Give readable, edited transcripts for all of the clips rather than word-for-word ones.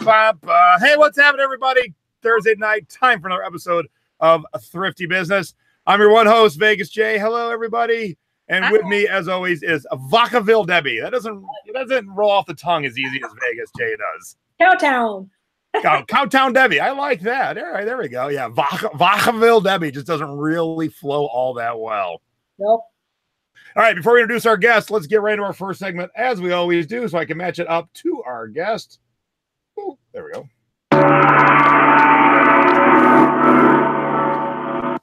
Hey, what's happening, everybody? Thursday night, time for another episode of Thrifty Business. I'm your one host, Vegas J. Hello, everybody. And with me, as always, is Vacaville Debbie. It doesn't roll off the tongue as easy as Vegas J does. Cowtown. Cowtown Debbie. I like that. All right, there we go. Yeah, Vacaville Debbie just doesn't really flow all that well. Nope. All right, before we introduce our guest, let's get right into our first segment, as we always do, so I can match it up to our guest. Ooh, there we go.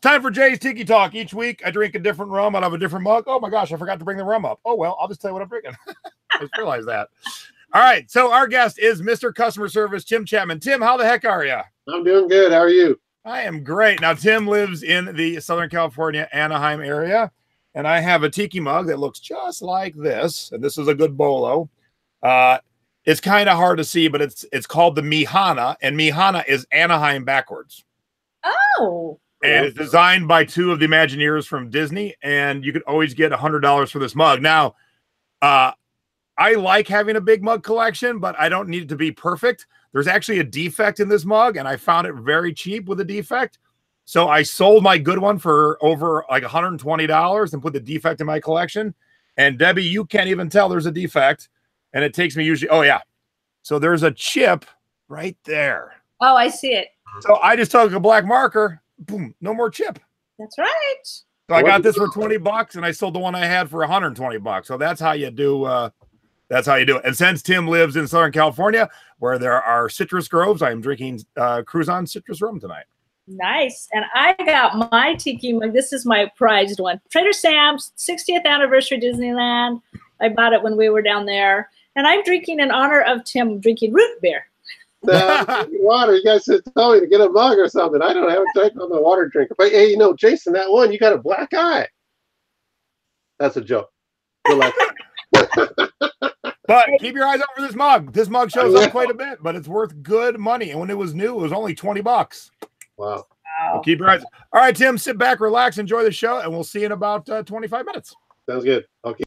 Time for Jay's Tiki Talk. Each week, I drink a different rum out of a different mug. Oh, my gosh, I forgot to bring the rum up. Oh, well, I'll just tell you what I'm drinking. I just realized that. All right, so our guest is Mr. Customer Service, Tim Chapman. Tim, how the heck are you? I'm doing good. How are you? I am great. Now, Tim lives in the Southern California, Anaheim area. And I have a Tiki mug that looks just like this. And this is a good bolo. It's kind of hard to see, but it's called the Mihana. And Mihana is Anaheim backwards. Oh. And it's designed by two of the Imagineers from Disney. And you can always get $100 for this mug. Now, I like having a big mug collection, but I don't need it to be perfect. There's actually a defect in this mug, and I found it very cheap with a defect. So I sold my good one for over like $120 and put the defect in my collection. And Debbie, you can't even tell there's a defect. And it takes me usually, oh yeah. So there's a chip right there. Oh, I see it. So I just took a black marker, boom, no more chip. That's right. So I got this for $20 and I sold the one I had for $120. So that's how you do that's how you do it. And since Tim lives in Southern California, where there are citrus groves, I am drinking Cruzan citrus rum tonight. Nice. And I got my Tiki mug. This is my prized one. Trader Sam's 60th anniversary Disneyland. I bought it when we were down there. And I'm drinking in honor of Tim drinking root beer. Water. You guys should tell me to get a mug or something. I don't have a drink on the water drinker. But hey, you know, Jason, that one, you got a black eye. That's a joke. Relax. But keep your eyes out for this mug. This mug shows up quite a bit, but it's worth good money. And when it was new, it was only $20. Wow. So keep your eyes. All right, Tim, sit back, relax, enjoy the show, and we'll see you in about 25 minutes. Sounds good. Okay.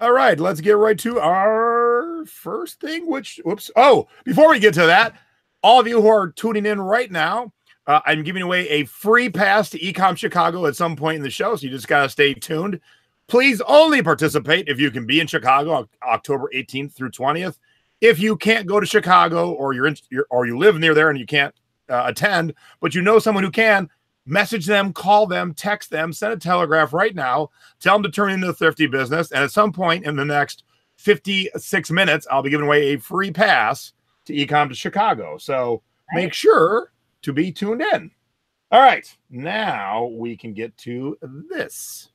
All right, let's get right to our first thing, which, whoops. Oh, before we get to that, all of you who are tuning in right now, I'm giving away a free pass to Ecom Chicago at some point in the show, so you just got to stay tuned. Please only participate if you can be in Chicago October 18th through 20th. If you can't go to Chicago or you live near there and you can't attend, but you know someone who can, message them, call them, text them, send a telegraph right now. Tell them to turn into the Thrifty Business. And at some point in the next 56 minutes, I'll be giving away a free pass to Ecom to Chicago. So make sure to be tuned in. All right, now we can get to this.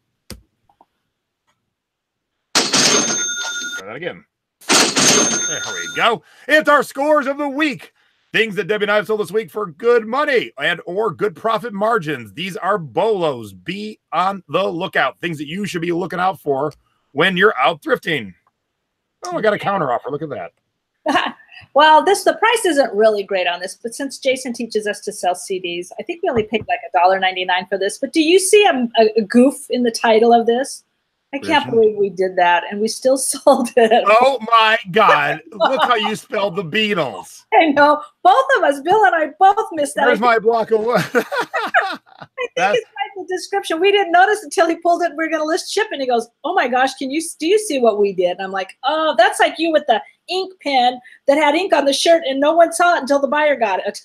Try that again. There we go. It's our scores of the week. Things that Debbie and I have sold this week for good money and or good profit margins. These are bolos. Be on the lookout. Things that you should be looking out for when you're out thrifting. Oh, I got a counter offer. Look at that. Well, the price isn't really great on this, but since Jason teaches us to sell CDs, I think we only paid like $1.99 for this. But do you see a goof in the title of this? I can't believe we did that, and we still sold it. Oh, my God. Look how you spelled the Beatles. I know. Both of us, Bill and I, both missed that. Where's my block of wood? I think it's right in the description. We didn't notice until he pulled it. We are going to list shipping. He goes, oh, my gosh, do you see what we did? And I'm like, oh, that's like you with the ink pen that had ink on the shirt, and no one saw it until the buyer got it.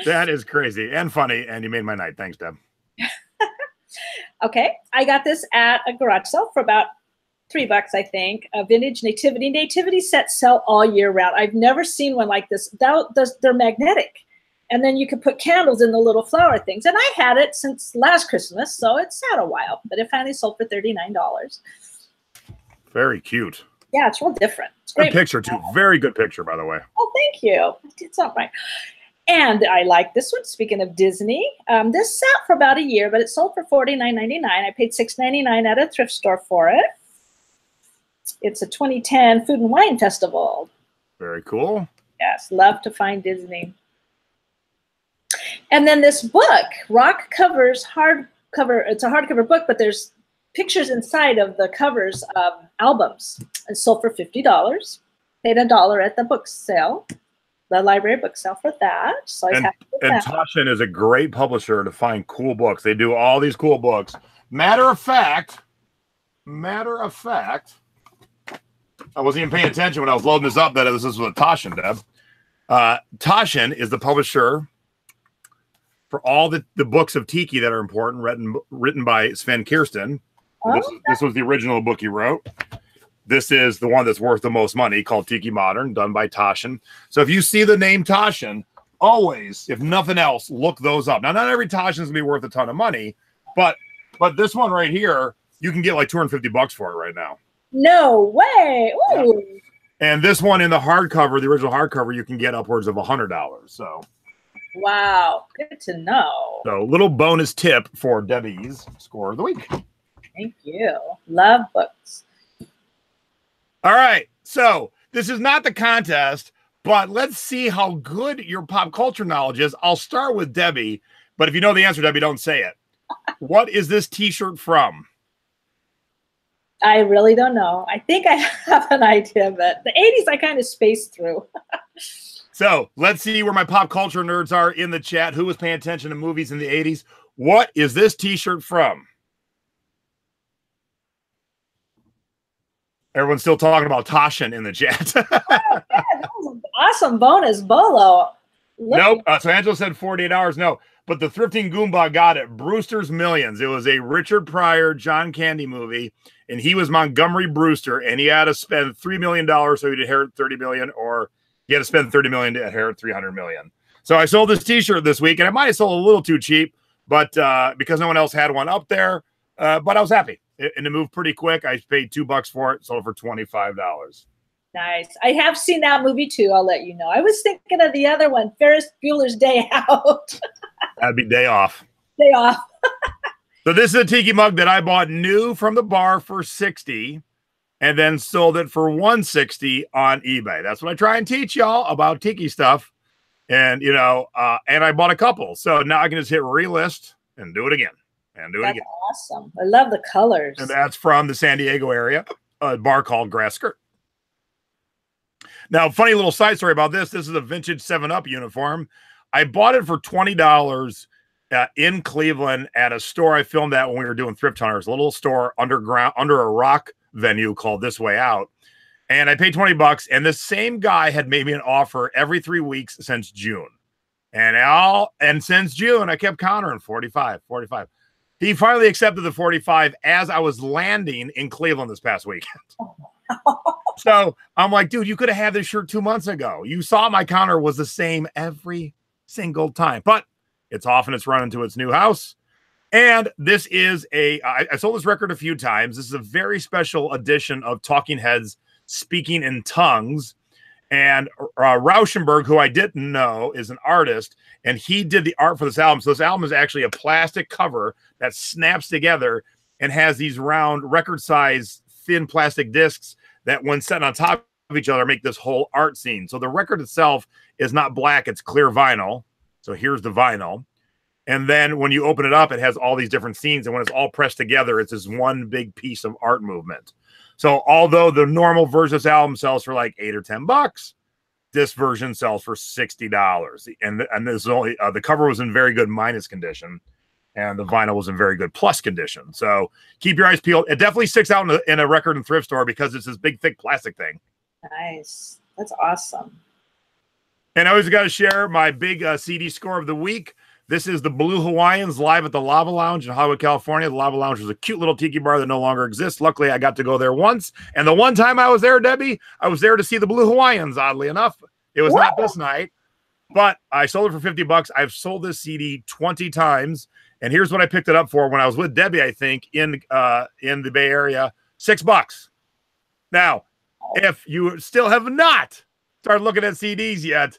That is crazy and funny, and you made my night. Thanks, Deb. Okay, I got this at a garage sale for about $3, I think. A vintage nativity sets sell all year round. I've never seen one like this. They're magnetic, and then you can put candles in the little flower things. And I had it since last Christmas, so it's sat a while. But it finally sold for $39. Very cute. Yeah, it's real different. It's great. Good picture too. Very good picture, by the way. Oh, thank you. I did something right. And I like this one. Speaking of Disney, this sat for about a year, but it sold for $49.99. I paid $6.99 at a thrift store for it. It's a 2010 Food and Wine Festival. Very cool. Yes, love to find Disney. And then this book, Rock Covers hardcover. It's a hardcover book, but there's pictures inside of the covers of albums. It sold for $50. Paid $1 at the book sale, the library book sale for that. So I was happy with and that. Taschen is a great publisher to find cool books. They do all these cool books. Matter of fact, I wasn't even paying attention when I was loading this up that this was with Taschen, Deb. Taschen is the publisher for all the books of Tiki that are important, written by Sven Kirsten. This was the original book he wrote. This is the one that's worth the most money, called Tiki Modern, done by Taschen. So if you see the name Taschen, always, if nothing else, look those up. Now, not every Taschen is going to be worth a ton of money, but this one right here, you can get like $250 for it right now. No way. Ooh. Yeah. And this one in the hardcover, the original hardcover, you can get upwards of $100. So, wow, good to know. So, little bonus tip for Debbie's score of the week. Thank you. Love books. All right. So, this is not the contest, but let's see how good your pop culture knowledge is. I'll start with Debbie, but if you know the answer, Debbie, don't say it. What is this T-shirt from? I really don't know. I think I have an idea, but the 80s I kind of spaced through. So let's see where my pop culture nerds are in the chat. Who was paying attention to movies in the 80s? What is this T-shirt from? Everyone's still talking about Taschen in the chat. Oh, yeah, that was an awesome bonus, Bolo. Nope. So Angela said 48 hours. No. But the Thrifting Goomba got it. Brewster's Millions. It was a Richard Pryor, John Candy movie, and he was Montgomery Brewster, and he had to spend $3 million so he'd inherit $30 million, or he had to spend $30 million to inherit $300 million. So I sold this T-shirt this week, and I might have sold a little too cheap, but because no one else had one up there, but I was happy. And it moved pretty quick. I paid $2 for it, sold it for $25. Nice. I have seen that movie too. I'll let you know. I was thinking of the other one, Ferris Bueller's Day Out. That'd be Day Off. Day Off. So this is a Tiki mug that I bought new from the bar for $60 and then sold it for $160 on eBay. That's what I try and teach y'all about Tiki stuff. And, you know, and I bought a couple. So now I can just hit relist and do it again. And do it again. Awesome. I love the colors. And that's from the San Diego area, a bar called Grass Skirt. Now, funny little side story about this. This is a vintage 7-Up uniform. I bought it for $20 in Cleveland at a store I filmed at when we were doing Thrift Hunters, a little store underground, under a rock venue called This Way Out. And I paid $20, and this same guy had made me an offer every 3 weeks since June. And since June, I kept countering 45. He finally accepted the 45 as I was landing in Cleveland this past weekend. So I'm like, dude, you could have had this shirt 2 months ago. You saw my counter was the same every single time, but it's off and it's running to its new house. And this is I sold this record a few times. This is a very special edition of Talking Heads Speaking in Tongues. And Rauschenberg, who I didn't know, is an artist, and he did the art for this album. So this album is actually a plastic cover that snaps together and has these round record-size thin plastic discs that, when set on top of each other, make this whole art scene. So the record itself is not black, it's clear vinyl. So here's the vinyl. And then when you open it up, it has all these different scenes. And when it's all pressed together, it's this one big piece of art movement. So although the normal version of this album sells for like $8 or $10, this version sells for $60. And this is only the cover was in very good minus condition, and the vinyl was in very good plus condition. So keep your eyes peeled. It definitely sticks out in a record and thrift store because it's this big, thick plastic thing. Nice. That's awesome. And I always got to share my big CD score of the week. This is the Blue Hawaiians live at the Lava Lounge in Hollywood, California. The Lava Lounge was a cute little tiki bar that no longer exists. Luckily, I got to go there once. And the one time I was there, Debbie, I was there to see the Blue Hawaiians, oddly enough. It was not this night, but I sold it for $50. I've sold this CD 20 times. And here's what I picked it up for when I was with Debbie, I think, in the Bay Area, $6. Now, if you still have not started looking at CDs yet,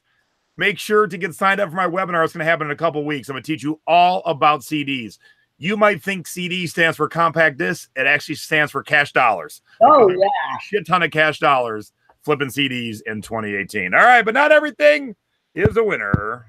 make sure to get signed up for my webinar. It's going to happen in a couple weeks. I'm going to teach you all about CDs. You might think CD stands for compact disc. It actually stands for cash dollars. Oh, yeah. A shit ton of cash dollars flipping CDs in 2018. All right, but not everything is a winner.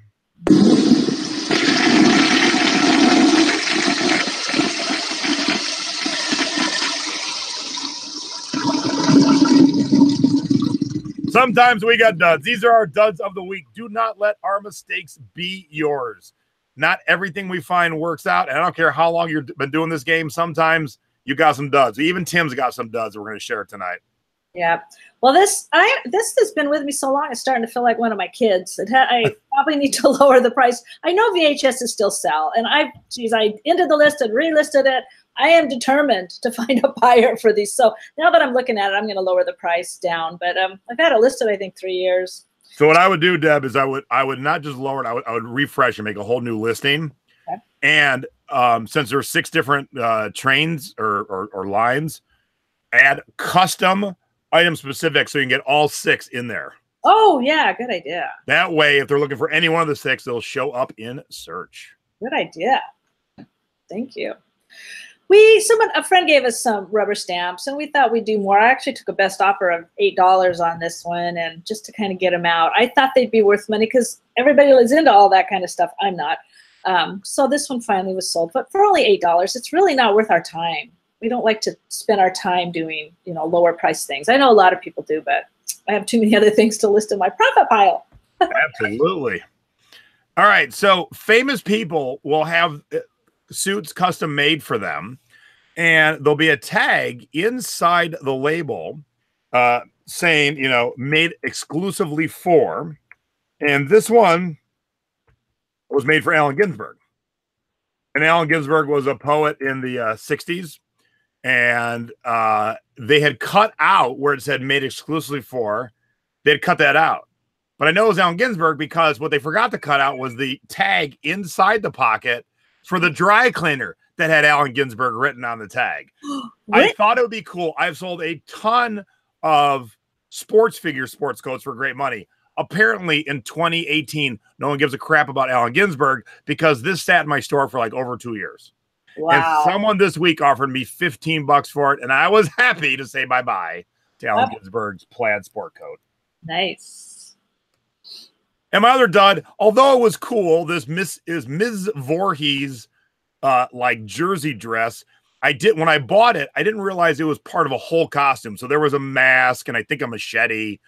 Sometimes we got duds. These are our duds of the week. Do not let our mistakes be yours. Not everything we find works out. And I don't care how long you've been doing this game. Sometimes you got some duds. Even Tim's got some duds we're going to share tonight. Yeah. Well, this has been with me so long, it's starting to feel like one of my kids. I probably need to lower the price. I know VHSs still sell, and I ended the list and relisted it. I am determined to find a buyer for these. So now that I'm looking at it, I'm going to lower the price down. But I've had it listed, I think, 3 years. So what I would do, Deb, is I would not just lower it. I would refresh and make a whole new listing. Okay. And since there's 6 different trains or lines, add custom item specific so you can get all 6 in there. Oh, yeah. Good idea. That way, if they're looking for any one of the 6, they'll show up in search. Good idea. Thank you. A friend gave us some rubber stamps, and we thought we'd do more. I actually took a best offer of $8 on this one, and just to kind of get them out. I thought they'd be worth money because everybody is into all that kind of stuff. I'm not. So this one finally was sold, but for only $8, it's really not worth our time. We don't like to spend our time doing, lower price things. I know a lot of people do, but I have too many other things to list in my profit pile. Absolutely. All right. So famous people will have suits custom made for them, and there'll be a tag inside the label saying, made exclusively for. And this one was made for Allen Ginsberg. And Allen Ginsberg was a poet in the 60s. And they had cut out where it said made exclusively for. They had cut that out. But I know it was Allen Ginsberg because what they forgot to cut out was the tag inside the pocket for the dry cleaner that had Allen Ginsberg written on the tag. I thought it would be cool. I've sold a ton of sports coats for great money. Apparently in 2018, no one gives a crap about Allen Ginsberg because this sat in my store for like over 2 years. Wow. And someone this week offered me $15 for it, and I was happy to say bye-bye to Allen Ginsberg's plaid sport coat. Nice. And my other dud, although it was cool, this is Ms. Voorhees like jersey dress. When I bought it, I didn't realize it was part of a whole costume. So there was a mask and I think a machete,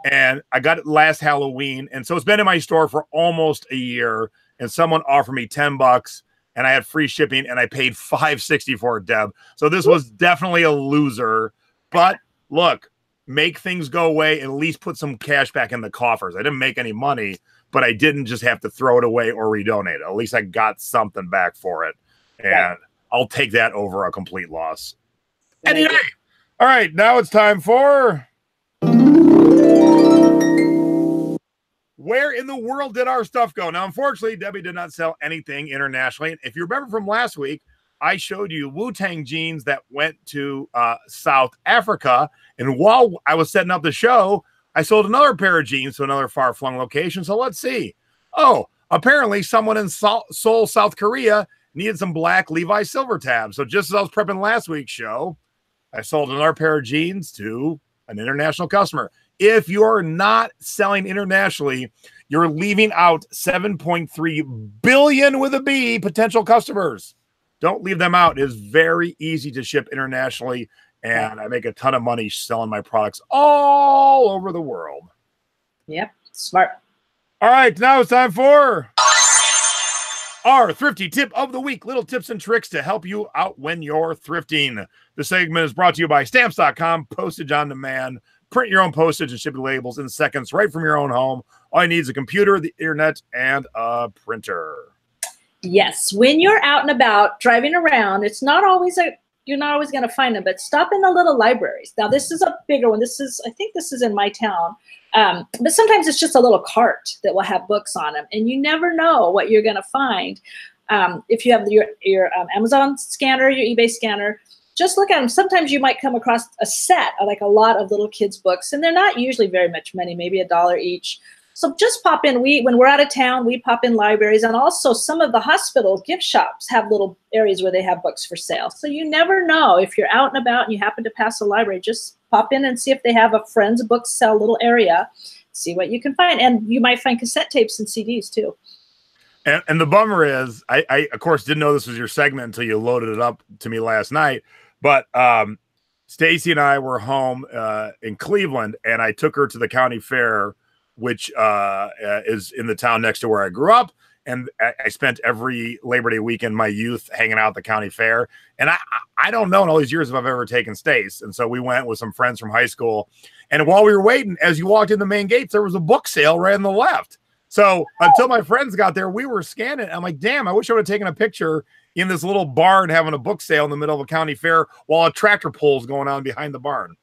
and I got it last Halloween. And so it's been in my store for almost a year, and someone offered me $10 and I had free shipping, and I paid $5.60 for it, Deb. So this was definitely a loser, but look, make things go away and at least put some cash back in the coffers. I didn't make any money, but I didn't just have to throw it away or redonate it. At least I got something back for it. And I'll take that over a complete loss. Anyway, all right, now it's time for where in the world did our stuff go? Now, unfortunately, Debbie did not sell anything internationally. If you remember from last week, I showed you Wu-Tang jeans that went to South Africa. And while I was setting up the show, I sold another pair of jeans to another far-flung location. So let's see. Oh, apparently someone in Seoul, South Korea needed some black Levi silver tabs. So just as I was prepping last week's show, I sold another pair of jeans to an international customer. If you're not selling internationally, you're leaving out 7.3 billion with a B potential customers. Don't leave them out. It is very easy to ship internationally, and I make a ton of money selling my products all over the world. Yep, smart. All right, now it's time for our Thrifty Tip of the Week. Little tips and tricks to help you out when you're thrifting. The segment is brought to you by Stamps.com, postage on demand. Print your own postage and ship your labels in seconds right from your own home. All you need is a computer, the internet, and a printer. Yes, when you're out and about driving around, you're not always going to find them, but stop in the little libraries. Now, this is a bigger one. I think this is in my town. But sometimes it's just a little cart that will have books on them, and you never know what you're going to find. If you have your Amazon scanner, your eBay scanner, just look at them. Sometimes you might come across a set of like a lot of little kids' books, and they're not usually very much money, maybe $1 each. So just pop in. When we're out of town, we pop in libraries, and also some of the hospital gift shops have little areas where they have books for sale. So you never know. If you're out and about and you happen to pass a library, just pop in and see if they have a friend's book sell little area. See what you can find, and you might find cassette tapes and CDs too. And the bummer is, I of course didn't know this was your segment until you loaded it up to me last night. But Stacy and I were home in Cleveland, and I took her to the county fair, which is in the town next to where I grew up. And I spent every Labor Day weekend, my youth, hanging out at the county fair. And I don't know in all these years if I've ever taken Stace. And so we went with some friends from high school. And while we were waiting, as you walked in the main gates, there was a book sale right on the left. So until my friends got there, we were scanning. I'm like, damn, I wish I would have taken a picture in this little barn having a book sale in the middle of a county fair while a tractor pull is going on behind the barn.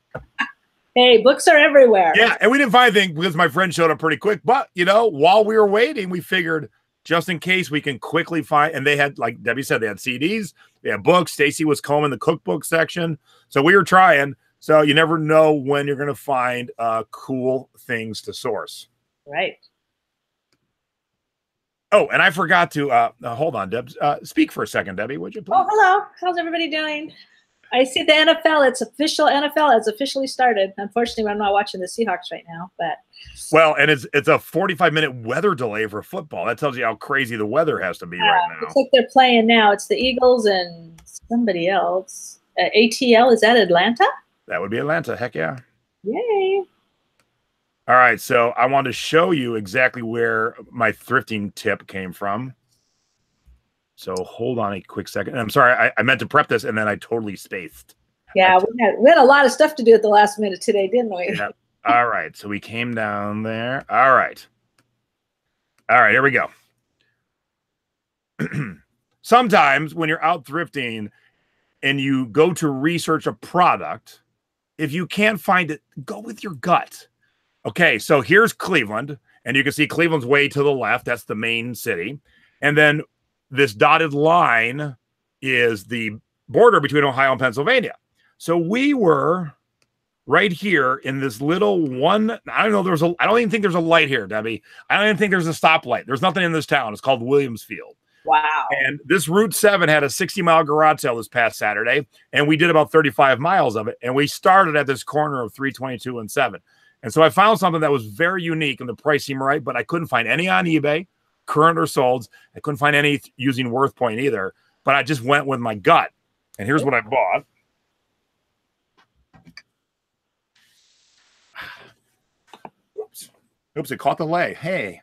Hey, books are everywhere. Yeah, and we didn't find anything because my friend showed up pretty quick. But, you know, while we were waiting, we figured just in case we can quickly find, and they had, like Debbie said, they had CDs, they had books. Stacy was combing the cookbook section. So we were trying. So you never know when you're going to find cool things to source. Right. Oh, and I forgot to, hold on, Deb. Speak for a second, Debbie, would you please? Oh, hello. How's everybody doing? I see the NFL. It's official. NFL has officially started. Unfortunately, I'm not watching the Seahawks right now, but. Well, and it's a 45-minute weather delay for football. That tells you how crazy the weather has to be right now. Looks like they're playing now. It's the Eagles and somebody else. ATL, is that Atlanta? That would be Atlanta. Heck yeah. Yay. All right, so I want to show you exactly where my thrifting tip came from. So hold on a quick second. I'm sorry, I meant to prep this, and then I totally spaced. Yeah, we had a lot of stuff to do at the last minute today, didn't we? Yeah. All right, so we came down there. All right, here we go. Sometimes when you're out thrifting and you go to research a product, if you can't find it, go with your gut. Okay, so here's Cleveland, and you can see Cleveland's way to the left. That's the main city. And then this dotted line is the border between Ohio and Pennsylvania. So we were right here in this little one. I don't know. I don't even think there's a light here, Debbie. I don't even think there's a stoplight. There's nothing in this town. It's called Williamsfield. Wow. And this Route 7 had a 60-mile garage sale this past Saturday, and we did about 35 miles of it. And we started at this corner of 322 and 7. And so I found something that was very unique, and the price seemed right, but I couldn't find any on eBay, current or sold. I couldn't find any using WorthPoint either, but I just went with my gut. And here's what I bought. Oops, it caught the leg. Hey.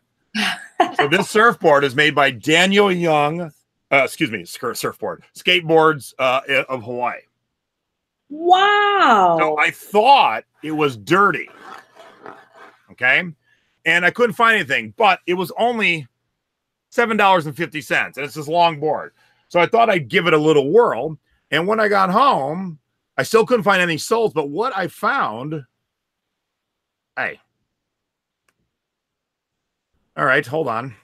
So this surfboard is made by Daniel Young, surfboard, skateboards of Hawaii. Wow. So I thought it was dirty. Okay. And I couldn't find anything, but it was only $7.50. And it's this long board. So I thought I'd give it a little whirl. And when I got home, I still couldn't find any soles. But what I found, hey. All right, hold on.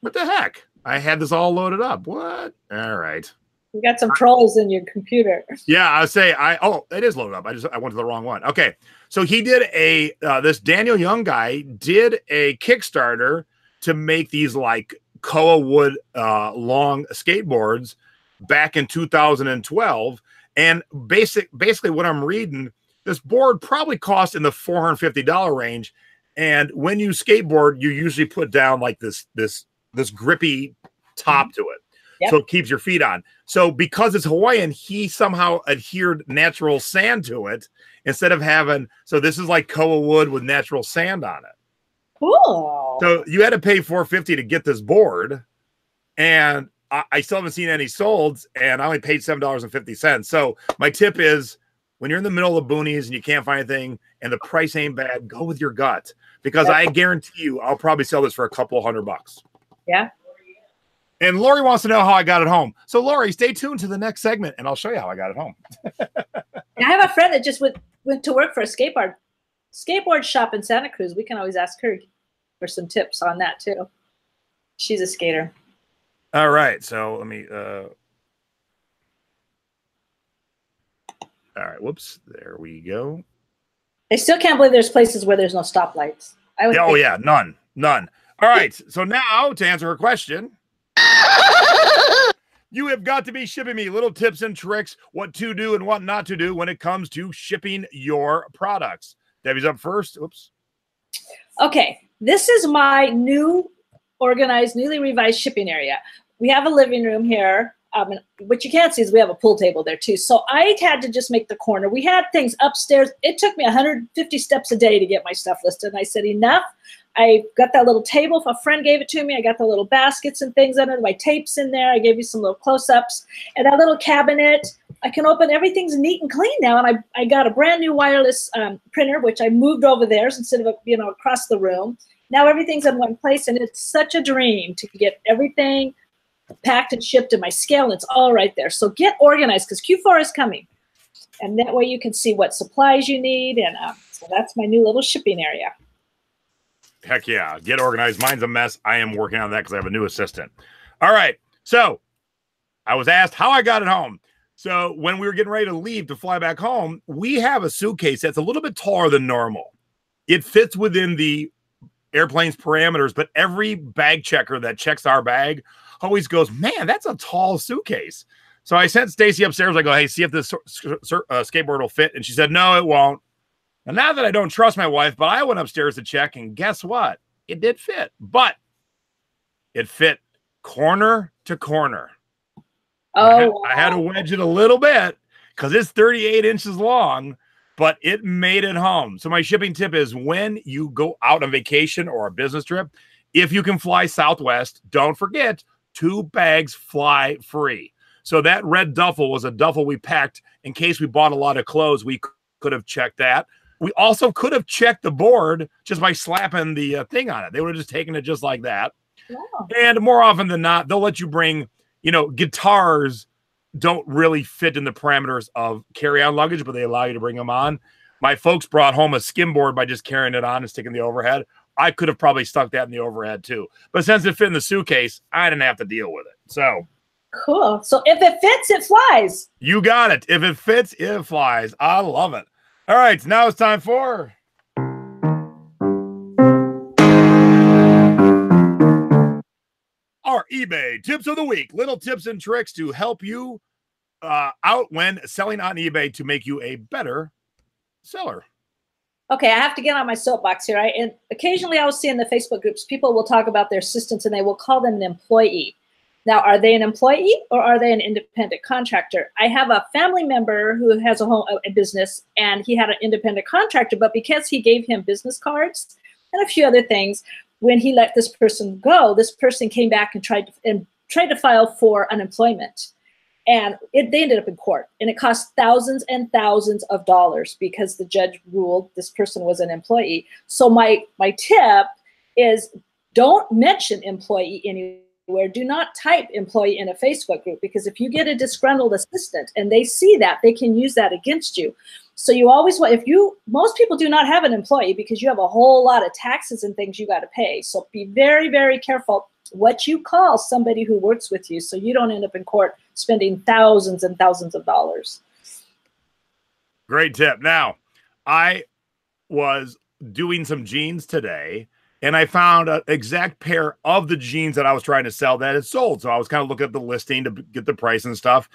What the heck? I had this all loaded up. What? All right. You got some trolls in your computer. Yeah, I say it is loaded up. I went to the wrong one. Okay. So he did this Daniel Young guy did a Kickstarter to make these like koa wood long skateboards back in 2012. And basically what I'm reading, this board probably cost in the $450 range. And when you skateboard, you usually put down like this grippy top to it. Yep. So it keeps your feet on. So because it's Hawaiian, he somehow adhered natural sand to it instead of having, so this is like koa wood with natural sand on it. Cool. So you had to pay $450 to get this board. And I still haven't seen any sold, and I only paid $7.50. So my tip is when you're in the middle of the boonies and you can't find anything and the price ain't bad, go with your gut. Because I guarantee you, I'll probably sell this for a couple $100. Yeah. And Lori wants to know how I got it home. So Lori, stay tuned to the next segment and I'll show you how I got it home. I have a friend that just went to work for a skateboard shop in Santa Cruz. We can always ask her for some tips on that too. She's a skater. All right. So let me, all right. Whoops. There we go. I still can't believe there's places where there's no stoplights. Yeah, none. All right. So now to answer her question, you have got to be shipping me little tips and tricks, what to do and what not to do when it comes to shipping your products. Debbie's up first. Oops. Okay. This is my new organized, newly revised shipping area. We have a living room here. What you can't see is we have a pool table there too. So I had to just make the corner. We had things upstairs. It took me 150 steps a day to get my stuff listed. And I said, enough. I got that little table. If a friend gave it to me, I got the little baskets and things under my tapes in there. I gave you some little close-ups. And that little cabinet, I can open. Everything's neat and clean now. And I got a brand new wireless printer, which I moved over there instead of, across the room. Now everything's in one place. And it's such a dream to get everything packed and shipped to my scale, and it's all right there. So get organized, because Q4 is coming, and that way you can see what supplies you need. And so that's my new little shipping area. Heck yeah, get organized. Mine's a mess. I am working on that because I have a new assistant. All right, so I was asked how I got it home. So when we were getting ready to leave to fly back home, we have a suitcase that's a little bit taller than normal. It fits within the airplane's parameters, but every bag checker that checks our bag always goes, man, that's a tall suitcase. So I sent Stacy upstairs. I go, hey, see if this skateboard will fit. And she said, no, it won't. And now that I don't trust my wife, but I went upstairs to check, and guess what? It did fit, but it fit corner to corner. Oh, I had to wedge it a little bit because it's 38 inches long, but it made it home. So my shipping tip is, when you go out on vacation or a business trip, if you can fly Southwest, don't forget, 2 bags fly free. So that red duffel was a duffel we packed in case we bought a lot of clothes. We could have checked that. We also could have checked the board just by slapping the thing on it. They would have just taken it just like that. wow. And more often than not, they'll let you bring, guitars don't really fit in the parameters of carry-on luggage, but they allow you to bring them on. My folks brought home a skimboard by just carrying it on and sticking the overhead. I could have probably stuck that in the overhead too. But since it fit in the suitcase, I didn't have to deal with it. So Cool. So if it fits, it flies. You got it. If it fits, it flies. I love it. All right, now it's time for our eBay tips of the week. Little tips and tricks to help you out when selling on eBay to make you a better seller. Okay, I have to get on my soapbox here. And occasionally I'll see in the Facebook groups, people will talk about their assistants and they will call them an employee. Now, are they an employee or are they an independent contractor? I have a family member who has a business, and he had an independent contractor, but because he gave him business cards and a few other things, when he let this person go, this person came back and tried to file for unemployment. And they ended up in court, and it cost thousands and thousands of dollars because the judge ruled this person was an employee. So my tip is, don't mention employee anywhere. Do not type employee in a Facebook group, because if you get a disgruntled assistant and they see that, they can use that against you. So you always want, most people do not have an employee because you have a whole lot of taxes and things you got to pay. So be very, very careful what you call somebody who works with you, so you don't end up in court spending thousands and thousands of dollars. Great tip. Now, I was doing some jeans today, and I found an exact pair of the jeans that I was trying to sell that had sold. So I was kind of looking at the listing to get the price and stuff.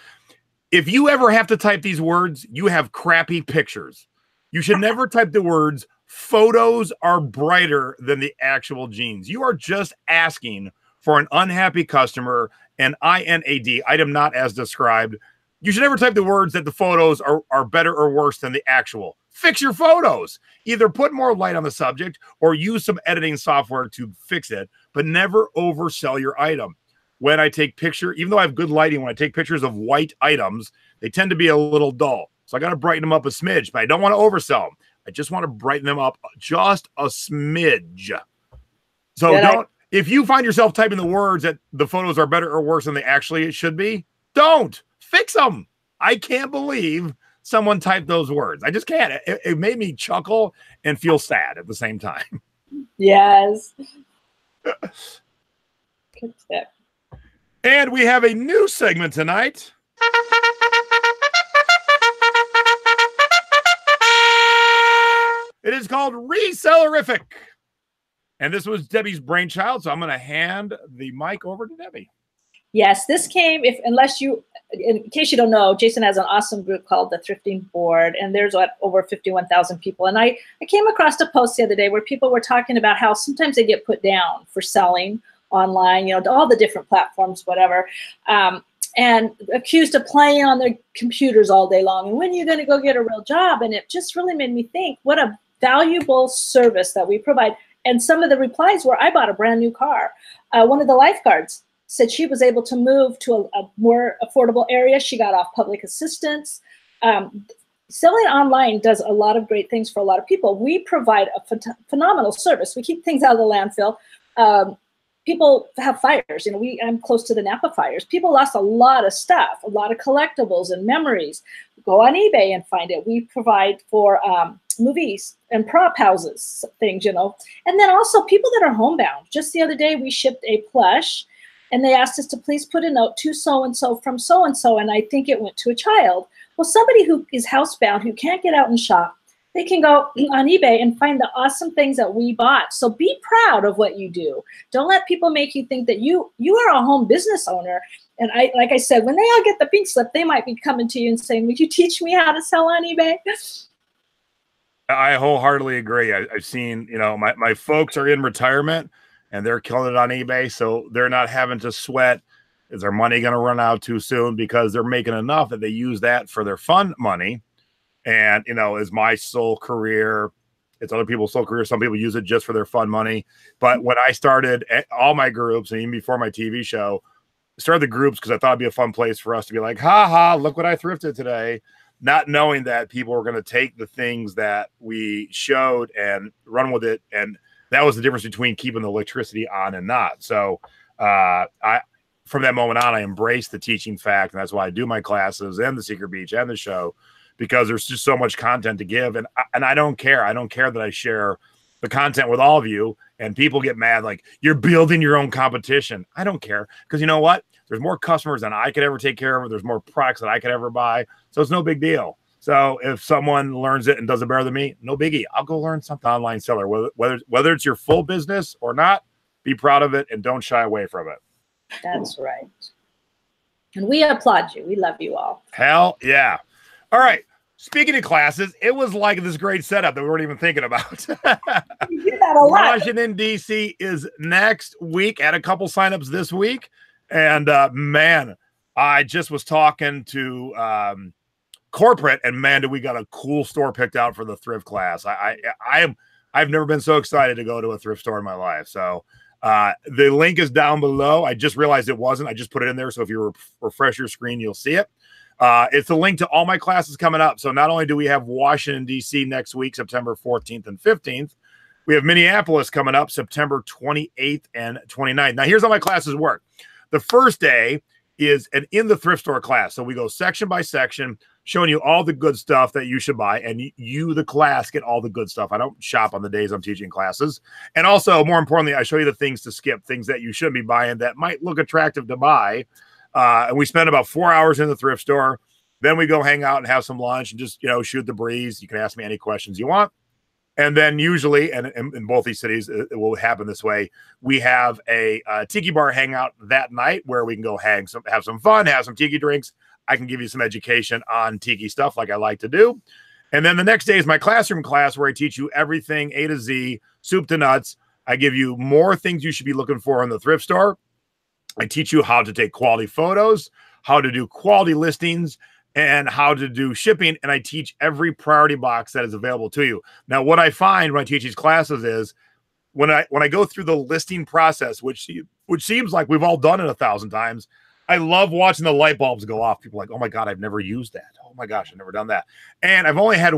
If you ever have to type these words, you have crappy pictures. You should never type the words, photos are brighter than the actual jeans. You are just asking for an unhappy customer, an INAD, item not as described. You should never type the words that the photos are better or worse than the actual. Fix your photos. Either put more light on the subject or use some editing software to fix it, but never oversell your item. When I take picture, even though I have good lighting, when I take pictures of white items, they tend to be a little dull. So I got to brighten them up a smidge, but I don't want to oversell them. I just want to brighten them up just a smidge. So if you find yourself typing the words that the photos are better or worse than they actually should be, don't. Fix them. I can't believe someone typed those words. I just can't. It made me chuckle and feel sad at the same time. Yes. Good tip. And we have a new segment tonight. It is called Resellerific. And this was Debbie's brainchild, so I'm going to hand the mic over to Debbie. Yes, this came, in case you don't know, Jason has an awesome group called the Thrifting Board, and there's over 51,000 people. And I came across a post the other day where people were talking about how sometimes they get put down for selling online, all the different platforms, whatever. and accused of playing on their computers all day long. And when are you going to go get a real job? And it just really made me think, what a valuable service that we provide. And some of the replies were, I bought a brand new car. One of the lifeguards said she was able to move to a more affordable area. She got off public assistance. Selling online does a lot of great things for a lot of people. We provide a phenomenal service. We keep things out of the landfill. People have fires. You know, I'm close to the Napa fires. People lost a lot of stuff, a lot of collectibles and memories. Go on eBay and find it. We provide for movies and prop houses, things, you know. And then also people that are homebound. Just the other day, we shipped a plush, and they asked us to please put a note to so-and-so from so-and-so, and I think it went to a child. Well, somebody who is housebound, who can't get out and shop, they can go on eBay and find the awesome things that we bought. So be proud of what you do. Don't let people make you think that you are a home business owner. And like I said, when they all get the pink slip, they might be coming to you and saying, would you teach me how to sell on eBay? I wholeheartedly agree. I've seen, you know, my folks are in retirement and they're killing it on eBay. So they're not having to sweat. Is their money going to run out too soon? Because they're making enough that they use that for their fun money. And, you know, is my sole career. It's other people's sole career. Some people use it just for their fun money. But when I started all my groups, and even before my TV show, started the groups because I thought it'd be a fun place for us to be like, ha ha, look what I thrifted today. Not knowing that people were going to take the things that we showed and run with it. And that was the difference between keeping the electricity on and not. So from that moment on, I embraced the teaching fact. And that's why I do my classes and the Secret Beach and the show, because there's just so much content to give. And I don't care. I don't care that I share the content with all of you, and people get mad like, you're building your own competition. I don't care, because you know what? There's more customers than I could ever take care of. There's more products that I could ever buy. So it's no big deal. So if someone learns it and does it better than me, no biggie. I'll go learn something online seller. Whether it's your full business or not, be proud of it and don't shy away from it. That's right. And we applaud you. We love you all. Hell yeah. All right. Speaking of classes, it was like this great setup that we weren't even thinking about. You do that a lot. Washington, D.C. is next week. At a couple signups this week. And man, I just was talking to corporate, and man, we got a cool store picked out for the thrift class. I've never been so excited to go to a thrift store in my life. So the link is down below. I just realized it wasn't. I just put it in there. So if you refresh your screen, you'll see it. It's the link to all my classes coming up. So not only do we have Washington, D.C. next week, September 14th and 15th, we have Minneapolis coming up September 28th and 29th. Now, here's how my classes work. The first day is an in the thrift store class. So we go section by section, showing you all the good stuff that you should buy. And you, the class, get all the good stuff. I don't shop on the days I'm teaching classes. And also, more importantly, I show you the things to skip, things that you shouldn't be buying that might look attractive to buy. And we spend about 4 hours in the thrift store. Then we go hang out and have some lunch and just, you know, shoot the breeze. You can ask me any questions you want. And then usually, and in both these cities, it will happen this way. We have a tiki bar hangout that night where we can go have some fun, have some tiki drinks. I can give you some education on tiki stuff like I like to do. And then the next day is my classroom class where I teach you everything A to Z, soup to nuts. I give you more things you should be looking for in the thrift store. I teach you how to take quality photos, how to do quality listings, and how to do shipping. And I teach every priority box that is available to you. Now, what I find when I teach these classes is when I go through the listing process, which seems like we've all done it 1,000 times, I love watching the light bulbs go off. People are like, oh my God, I've never used that. Oh my gosh, I've never done that. And I've only had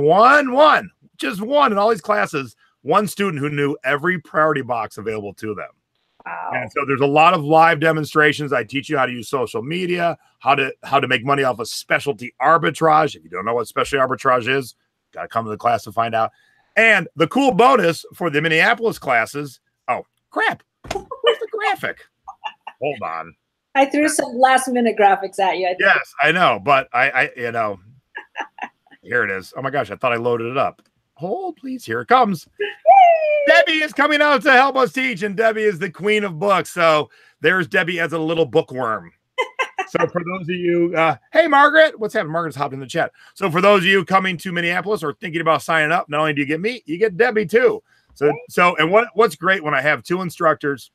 just one in all these classes, one student who knew every priority box available to them. Wow. And so there's a lot of live demonstrations. I teach you how to use social media, how to make money off of specialty arbitrage. If you don't know what specialty arbitrage is, got to come to the class to find out. And the cool bonus for the Minneapolis classes, oh, crap. Where's the graphic? Hold on. I threw some last minute graphics at you. Yes, I know, but I here it is. Oh my gosh, I thought I loaded it up. Hold, please. Here it comes. Debbie is coming out to help us teach, and Debbie is the queen of books. So there's Debbie as a little bookworm. So for those of you, hey, Margaret, what's happening? Margaret's hopped in the chat. So for those of you coming to Minneapolis or thinking about signing up, not only do you get me, you get Debbie too. So and what's great when I have two instructors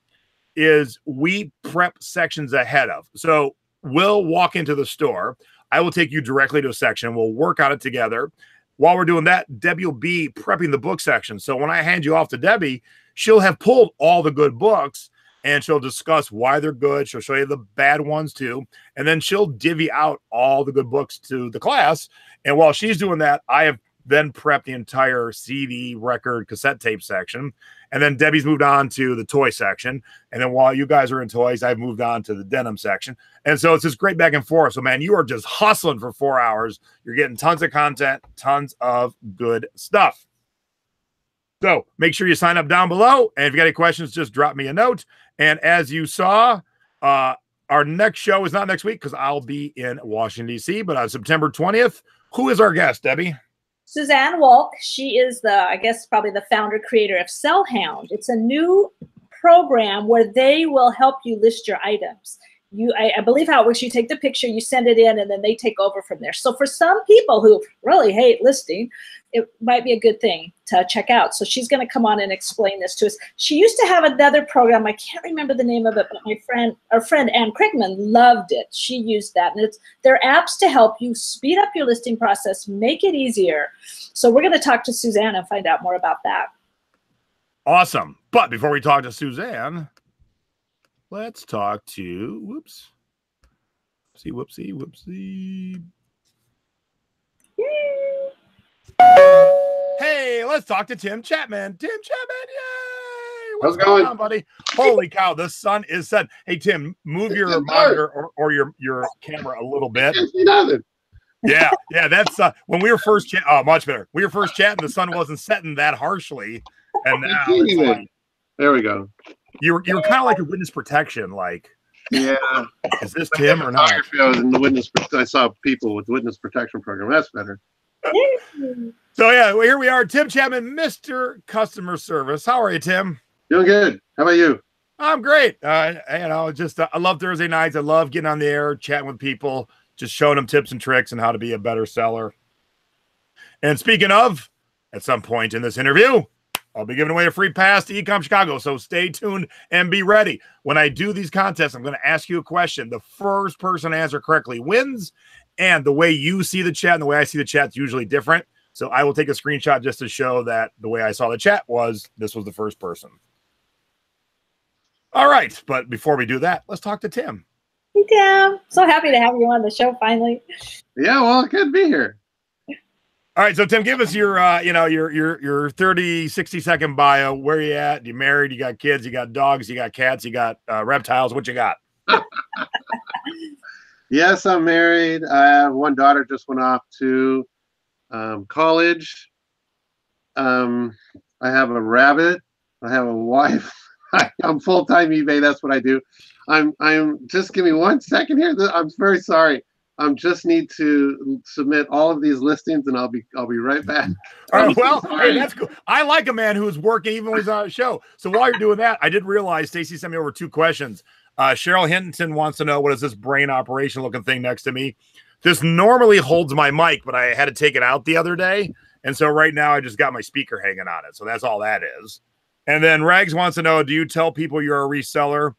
is we prep sections ahead of. So will walk into the store. I will take you directly to a section. We'll work on it together. While we're doing that, Debbie will be prepping the book section. So when I hand you off to Debbie, she'll have pulled all the good books and she'll discuss why they're good. She'll show you the bad ones too. And then she'll divvy out all the good books to the class. And while she's doing that, I have then prepped the entire CD, record, cassette tape section. And then Debbie's moved on to the toy section. And then while you guys are in toys, I've moved on to the denim section. And so it's this great back and forth. So, man, you are just hustling for 4 hours. You're getting tons of content, tons of good stuff. So make sure you sign up down below. And if you got any questions, just drop me a note. And as you saw, our next show is not next week because I'll be in Washington, D.C. But on September 20th, who is our guest, Debbie? Suzanne Wolk. She is I guess, probably the founder, creator of Sellhound. It's a new program where they will help you list your items. I believe how it works, you take the picture, you send it in, and then they take over from there. So for some people who really hate listing, it might be a good thing to check out. So she's going to come on and explain this to us. She used to have another program. I can't remember the name of it, but our friend Ann Krigman loved it. She used that. And they're apps to help you speed up your listing process, make it easier. So we're going to talk to Suzanne and find out more about that. Awesome. But before we talk to Suzanne, let's talk to, whoopsie. Yay. Hey, let's talk to Tim Chapman. Tim Chapman, yay! How's it going, buddy? Holy cow, the sun is setting. Hey, Tim, move your monitor or your camera a little bit. I can't see nothing. Yeah, that's when we were first chatting. Oh, much better. We were first chatting, the sun wasn't setting that harshly. And now it's like, there we go. You were kind of like a witness protection, like. Yeah. Is this Tim or not? I was in the witness. I saw people with witness protection program. That's better. So yeah, well, here we are, Tim Chapman, Mr. Customer Service. How are you, Tim? Doing good. How about you? I'm great. Just I love Thursday nights. I love getting on the air, chatting with people, just showing them tips and tricks and how to be a better seller. And speaking of, at some point in this interview, I'll be giving away a free pass to Ecom Chicago, so stay tuned and be ready. When I do these contests, I'm going to ask you a question. The first person to answer correctly wins, and the way you see the chat and the way I see the chat is usually different. So I will take a screenshot just to show that the way I saw the chat was this was the first person. All right, but before we do that, let's talk to Tim. Hey, Tim. So happy to have you on the show finally. Yeah, well, good to be here. All right, so Tim, give us your, your 30, 60-second bio. Where you at? You married? You got kids? You got dogs? You got cats? You got reptiles? What you got? Yes, I'm married. I have one daughter, just went off to college. I have a rabbit. I have a wife. I'm full-time eBay. That's what I do. I'm just give me 1 second here. I'm very sorry. Just need to submit all of these listings, and I'll be right back. All right, well, hey, that's cool. I like a man who's working even when he's on a show. So while you're doing that, I did realize Stacy sent me over 2 questions. Cheryl Hinton wants to know, what is this brain operation looking thing next to me? This normally holds my mic, but I had to take it out the other day, and so right now I just got my speaker hanging on it. So that's all that is. And then Rags wants to know, do you tell people you're a reseller,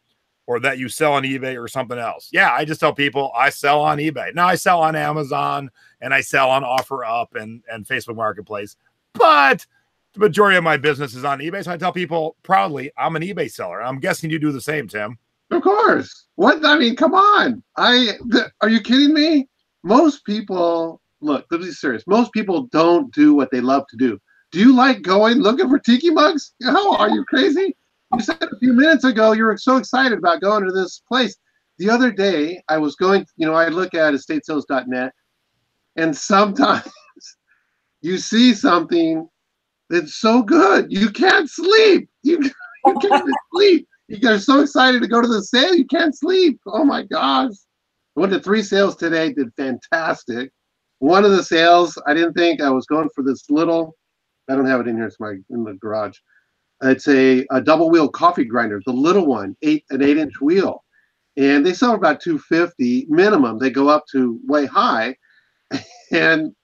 or that you sell on eBay or something else? Yeah, I just tell people I sell on eBay. Now I sell on Amazon and I sell on OfferUp and Facebook Marketplace, but the majority of my business is on eBay. So I tell people proudly I'm an eBay seller. I'm guessing you do the same, Tim. Of course. What? I mean, come on. Are you kidding me? Most people, look, let's be serious. Most people don't do what they love to do. Do you like going looking for Tiki mugs? How are you crazy? You said a few minutes ago you were so excited about going to this place. The other day, I was going, I look at estatesales.net, and sometimes you see something that's so good, you can't sleep. You can't sleep. You're so excited to go to the sale, you can't sleep. Oh, my gosh. I went to 3 sales today, did fantastic. One of the sales, I didn't think I was going for this little, I don't have it in here, it's in the garage. It's a double wheel coffee grinder, the little one, an 8-inch wheel. And they sell about $250 minimum. They go up to way high. And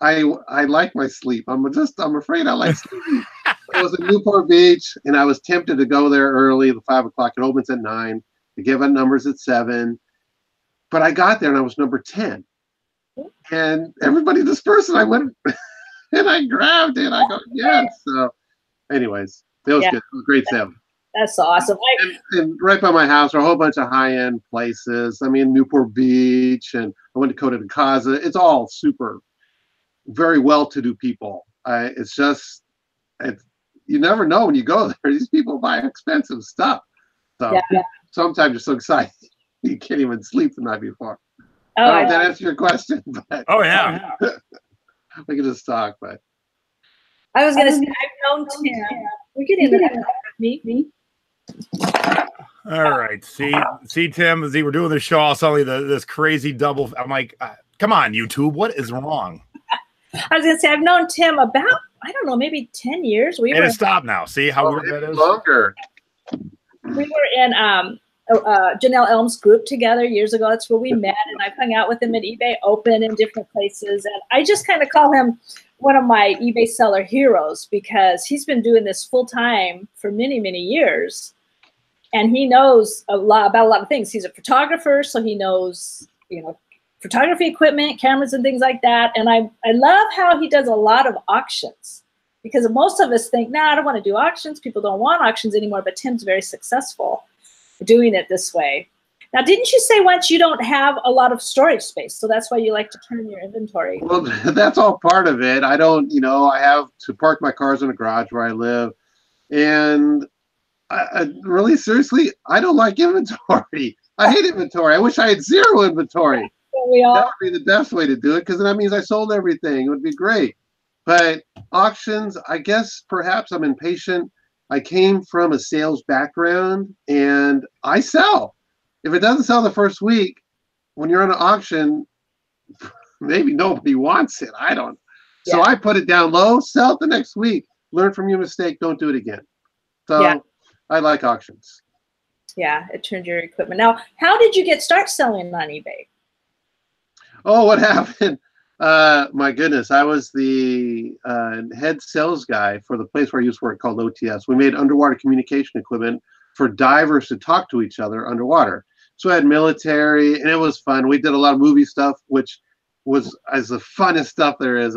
I like my sleep. I'm afraid I like sleeping. I was in Newport Beach, and I was tempted to go there early at 5 o'clock. It opens at 9. They give out numbers at 7. But I got there and I was number 10. And everybody dispersed and I went and I grabbed it. I go, yes. So anyways, it was good. It was a great sale. That's awesome. And right by my house are a whole bunch of high-end places. I mean, Newport Beach, and I went to Costa de Casa. It's all super, very well-to-do people. It's just, you never know when you go there. These people buy expensive stuff. So sometimes you're so excited you can't even sleep the night before. Oh, I don't know if that answers your question. But we can just talk. But I was going to say, I've known Tim. We're getting into me. All right. See, Tim, as we're doing the show, all suddenly this crazy double. I'm like, come on, YouTube, what is wrong? I was going to say, I've known Tim about, I don't know, maybe 10 years. And it stopped now. See how weird that is? Longer. We were in Janelle Elm's group together years ago. That's where we met, and I've hung out with him at eBay Open in different places. And I just kind of call him one of my eBay seller heroes because he's been doing this full time for many, many years. And he knows about a lot of things. He's a photographer, so he knows, photography equipment, cameras and things like that. And I love how he does a lot of auctions because most of us think, I don't want to do auctions. People don't want auctions anymore, but Tim's very successful doing it this way. Now, didn't you say once you don't have a lot of storage space, so that's why you like to turn your inventory? Well, that's all part of it. I don't, I have to park my cars in a garage where I live. And I really, seriously, I don't like inventory. I hate inventory. I wish I had zero inventory. That would be the best way to do it because that means I sold everything. It would be great. But auctions, I guess perhaps I'm impatient. I came from a sales background and I sell. If it doesn't sell the first week, when you're on an auction, maybe nobody wants it. I don't. Yeah. So I put it down low, sell it the next week, learn from your mistake, don't do it again. So I like auctions. Yeah, it turned your equipment. Now, how did you start selling on eBay? Oh, what happened? My goodness, I was the head sales guy for the place where I used to work called OTS. We made underwater communication equipment for divers to talk to each other underwater. So I had military, and it was fun. We did a lot of movie stuff, which was as the funnest stuff there is.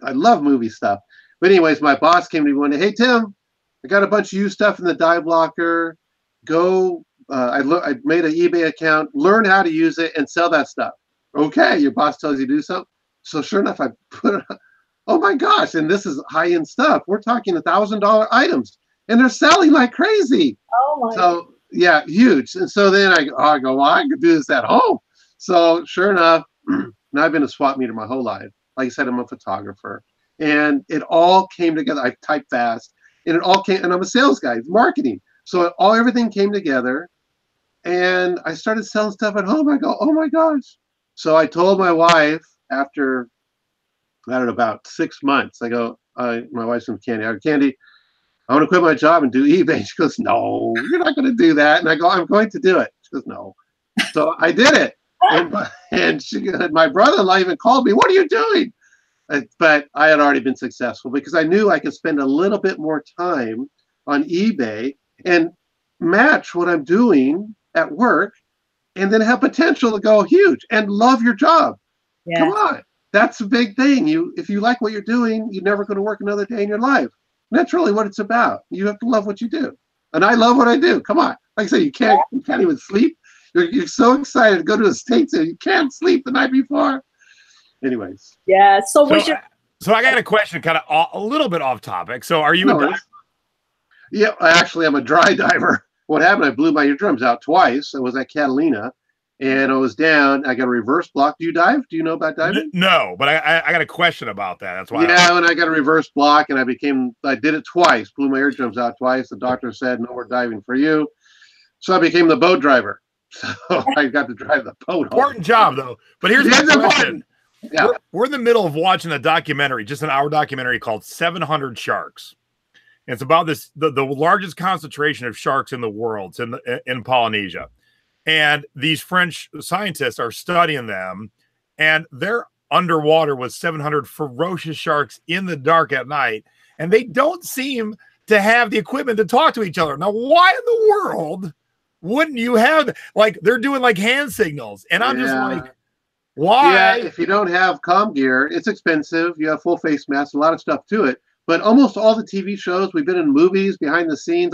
I love movie stuff. But anyways, my boss came to me one day, hey, Tim, I got a bunch of used stuff in the dive locker. Go, I made an eBay account, learn how to use it, and sell that stuff. Okay, your boss tells you to do something. So sure enough, I put it on. Oh my gosh, and this is high-end stuff. We're talking $1,000 items, and they're selling like crazy. Oh my. So yeah, huge. And so then I go, well, I could do this at home. So sure enough, now I've been a swap meter my whole life. Like I said, I'm a photographer. And it all came together. I type fast. And it all came, and I'm a sales guy, marketing. So everything came together. And I started selling stuff at home. I go, oh my gosh. So I told my wife after, I don't know, about 6 months, I go, my wife's from Candy. I go, Candy, I want to quit my job and do eBay. She goes, no, you're not going to do that. And I go, I'm going to do it. She goes, no. So I did it. And my brother-in-law even called me, what are you doing? But I had already been successful because I knew I could spend a little bit more time on eBay and match what I'm doing at work and then have potential to go huge and love your job. Yeah. Come on. That's a big thing. If you like what you're doing, you're never going to work another day in your life. And that's really what it's about. You have to love what you do. And I love what I do. Come on. Like I said, you can't even sleep. You're so excited to go to the States and you can't sleep the night before. Anyways. Yeah. So I got a question kind of a little bit off topic. So are you a diver? Yeah, actually, I'm a dry diver. What happened? I blew my eardrums out twice. I was at Catalina, and I was down. I got a reverse block. Do you dive? Do you know about diving? No, but I got a question about that. That's why. Yeah, and I got a reverse block, and I did it twice. Blew my eardrums out twice. The doctor said, no more diving for you. So I became the boat driver. So I got to drive the boat. Important job, though. But here's the question. Yeah. We're in the middle of watching a documentary, just an hour documentary called 700 Sharks. It's about the largest concentration of sharks in the world. It's in Polynesia. And these French scientists are studying them, and they're underwater with 700 ferocious sharks in the dark at night, and they don't seem to have the equipment to talk to each other. Now, why in the world wouldn't you have like they're doing like hand signals? And I'm just like, why? Yeah, if you don't have comm gear, it's expensive. You have full face masks, a lot of stuff to it. But almost all the TV shows, we've been in movies, behind the scenes,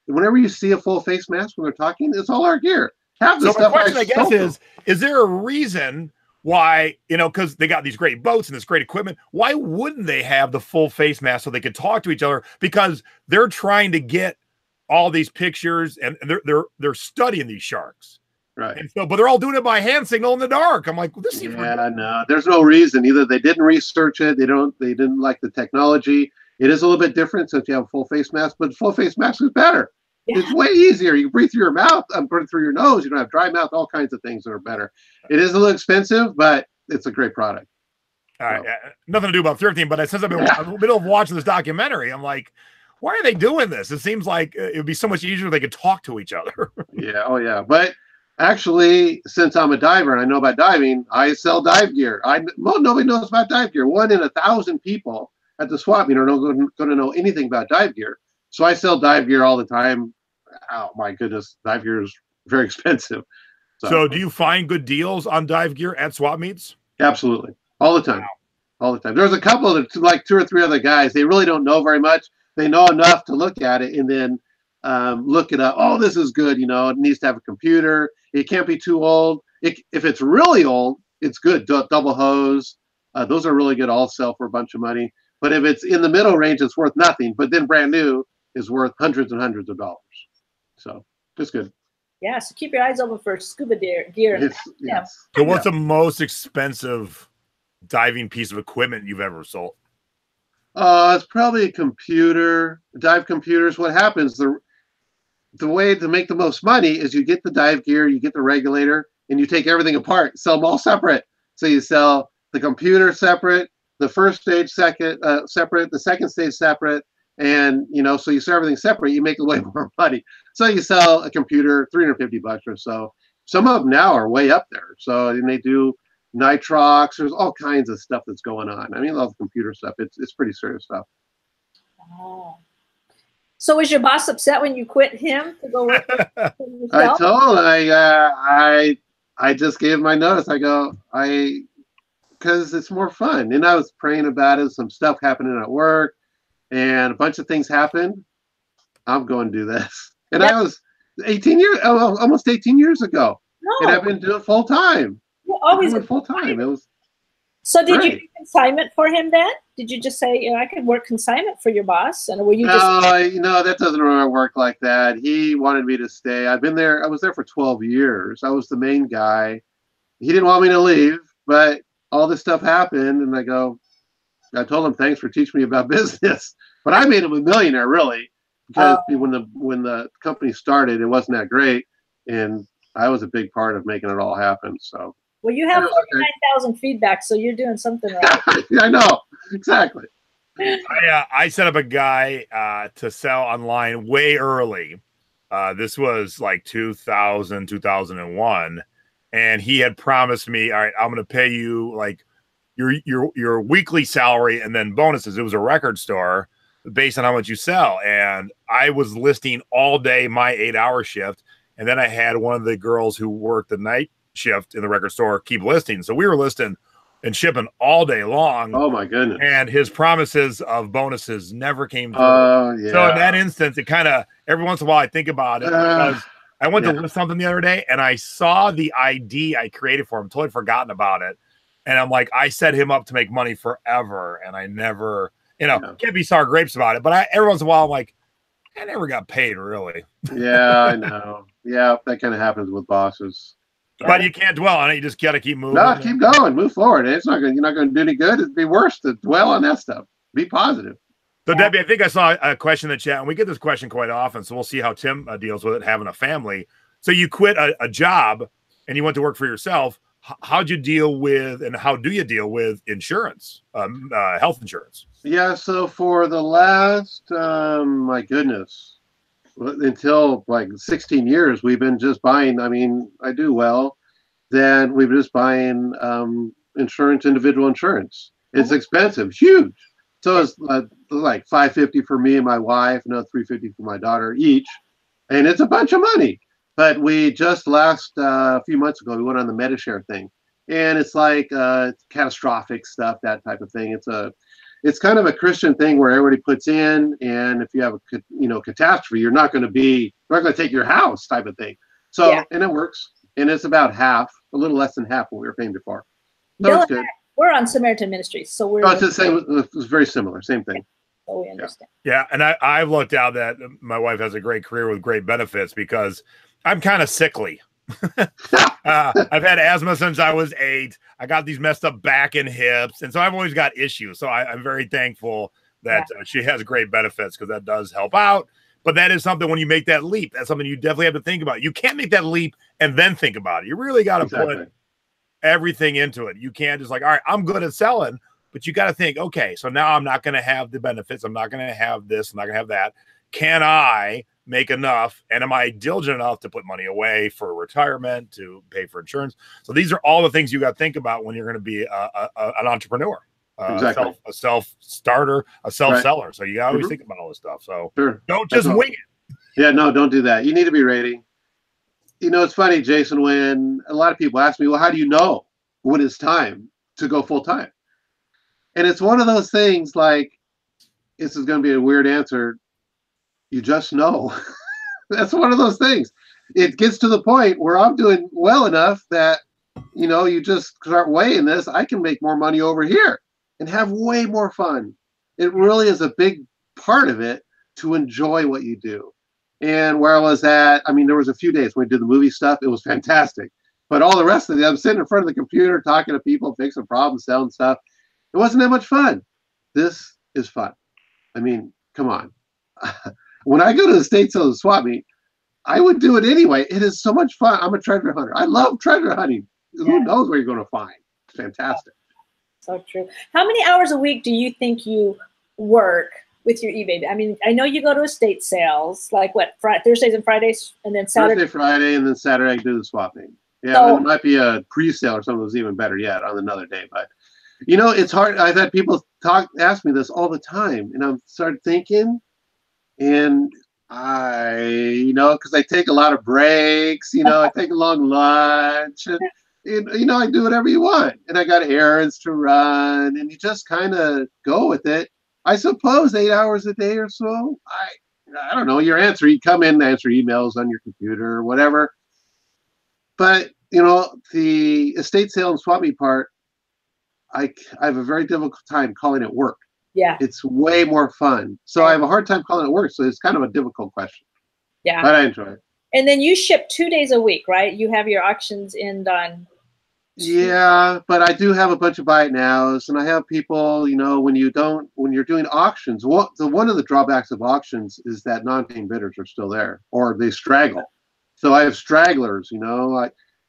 whenever you see a full face mask when they're talking, it's all our gear. Half the So stuff my question, I guess, is there a reason why, you know, because they got these great boats and this great equipment, why wouldn't they have the full face mask so they could talk to each other? Because they're trying to get all these pictures and they're studying these sharks. Right. And so, but they're all doing it by hand signal in the dark. I'm like, well, this seems no, there's no reason. Either they didn't research it, they didn't like the technology. It is a little bit different since you have a full face mask, but full face mask is better. Yeah. It's way easier. You breathe through your mouth, breathe through your nose. You don't have dry mouth, all kinds of things that are better. It is a little expensive, but it's a great product. All right. Nothing to do about thrifting, but since I've been in the middle of watching this documentary, I'm like, why are they doing this? It seems like it would be so much easier if they could talk to each other. Yeah. Oh, yeah. But actually, since I'm a diver and I know about diving, I sell dive gear. Nobody knows about dive gear. 1 in 1,000 people at the swap meet are not going to know anything about dive gear. So I sell dive gear all the time. Oh, my goodness. Dive gear is very expensive. So do you find good deals on dive gear at swap meets? Absolutely. All the time. Wow. All the time. There's a couple of like 2 or 3 other guys. They really don't know very much. They know enough to look at it and then look it up. Oh, this is good. You know, it needs to have a computer. It can't be too old. If it's really old, it's good. Double hose. Those are really good. I'll sell for a bunch of money. But if it's in the middle range, it's worth nothing. But then brand new is worth hundreds and hundreds of dollars. So it's good. Yeah. So keep your eyes open for scuba gear. Yes. So what's the most expensive diving piece of equipment you've ever sold? It's probably a computer, dive computers. What happens, the way to make the most money is you get the dive gear, you get the regulator, and you take everything apart, sell them all separate. So you sell the computer separate, the first stage separate, the second stage separate, and so you sell everything separate. You make way more money. So you sell a computer, $350 or so. Some of them now are way up there. So and they do nitrox. There's all kinds of stuff that's going on. I mean, I love computer stuff. It's pretty serious stuff. Oh. So was your boss upset when you quit him to go work with yourself? I told him, I just gave my notice. I go, because it's more fun. And I was praying about it. Some stuff happening at work and a bunch of things happened. I'm going to do this. And I was 18 years, almost 18 years ago. No. And I've been doing it full time. You're always full time. It was. So did you do consignment for him then? Did you just say, I can work consignment for your boss? And were you just? No, that doesn't really work like that. He wanted me to stay. I was there for 12 years. I was the main guy. He didn't want me to leave, but all this stuff happened. And I told him, thanks for teaching me about business. But I made him a millionaire, really, because when the company started, it wasn't that great. And I was a big part of making it all happen. So. Well, you have 49,000 feedback, so you're doing something right. I know. Exactly. I set up a guy to sell online way early. This was like 2001. And he had promised me, all right, I'm going to pay you like your weekly salary and then bonuses. It was a record store based on how much you sell. And I was listing all day my 8-hour shift. And then I had one of the girls who worked the night shift in the record store keep listing. So we were listing and shipping all day long. Oh my goodness. And his promises of bonuses never came through. Yeah. So in that instance, it kind of, every once in a while I think about it because I went to list something the other day and I saw the ID I created for him, totally forgotten about it. And I'm like, I set him up to make money forever. And I never, can't be sour grapes about it. But every once in a while I'm like, I never got paid really. Yeah, I know. Yeah, that kind of happens with bosses. But you can't dwell on it. You just got to keep moving. No, keep going. Move forward. You're not going to do any good. It'd be worse to dwell on that stuff. Be positive. So, Debbie, I think I saw a question in the chat, and we get this question quite often, so we'll see how Tim deals with it, having a family. So you quit a job, and you went to work for yourself. How'd you deal with, and how do you deal with insurance, health insurance? Yeah, so for the last, my goodness, until like 16 years, we've been just buying. I mean, I do well. Then we've been just buying insurance, individual insurance. It's expensive, huge. So it's like $550 for me and my wife, another $350 for my daughter each, and it's a bunch of money. But we just a few months ago, we went on the MetaShare thing, and it's like catastrophic stuff, that type of thing. It's kind of a Christian thing where everybody puts in, and if you have a catastrophe, you're not going to take your house, type of thing. So Yeah. and it works, and it's about half, a little less than half what we were paying before. So it's good. We're on Samaritan Ministries, so we're. Oh, it's the same. It's very similar, same thing. So we understand. Yeah, and I've looked out that my wife has a great career with great benefits because I'm kind of sickly. I've had asthma since I was 8. I got these messed up back and hips, and so I've always got issues. So I'm very thankful that she has great benefits because that does help out. But that is something when you make that leap, that's something you definitely have to think about. You can't make that leap and then think about it. You really got to put everything into it. You can't just like, all right, I'm good at selling, but you got to think, okay, so now I'm not going to have the benefits. I'm not going to have this. I'm not going to have that. Can I make enough? And am I diligent enough to put money away for retirement, to pay for insurance? So these are all the things you got to think about when you're going to be an entrepreneur, a self-starter, a self-seller. So you got to always think about all this stuff. So don't just wing it. Yeah, no, don't do that. You need to be ready. You know, it's funny, Jason, when a lot of people ask me, well, how do you know when it's time to go full time? And it's one of those things like, this is going to be a weird answer. You just know. That's one of those things. It gets to the point where I'm doing well enough that, you just start weighing this. I can make more money over here and have way more fun. It really is a big part of it to enjoy what you do. And where I was at, I mean, there was a few days when we did the movie stuff. It was fantastic. But all the rest of it, I'm sitting in front of the computer, talking to people, fixing problems, selling stuff. It wasn't that much fun. This is fun. I mean, come on. When I go to the estate sales and swap meet, I would do it anyway. It is so much fun. I'm a treasure hunter. I love treasure hunting. Who knows where you're going to find? It's fantastic. So true. How many hours a week do you think you work with your eBay? I mean, I know you go to estate sales, like what, Thursdays and Fridays, and then Saturday? Thursday, Friday, and then Saturday I do the swapping. Yeah, and it might be a pre-sale or something that's even better yet on another day. But, it's hard. I've had people ask me this all the time, and I'm started thinking, and because I take a lot of breaks, I take a long lunch, and, I do whatever you want, and I got errands to run, and you just kind of go with it. I suppose 8 hours a day or so. I don't know your answer. You come in and answer emails on your computer or whatever. But, the estate sale and swap meet part, I have a very difficult time calling it work. Yeah. It's way more fun. So I have a hard time calling it work. So it's kind of a difficult question. Yeah. But I enjoy it. And then you ship 2 days a week, right? You have your auctions end on. Yeah, but I do have a bunch of buy it nows, and I have people, when you're doing auctions, one of the drawbacks of auctions is that non-paying bidders are still there, or they straggle. So I have stragglers,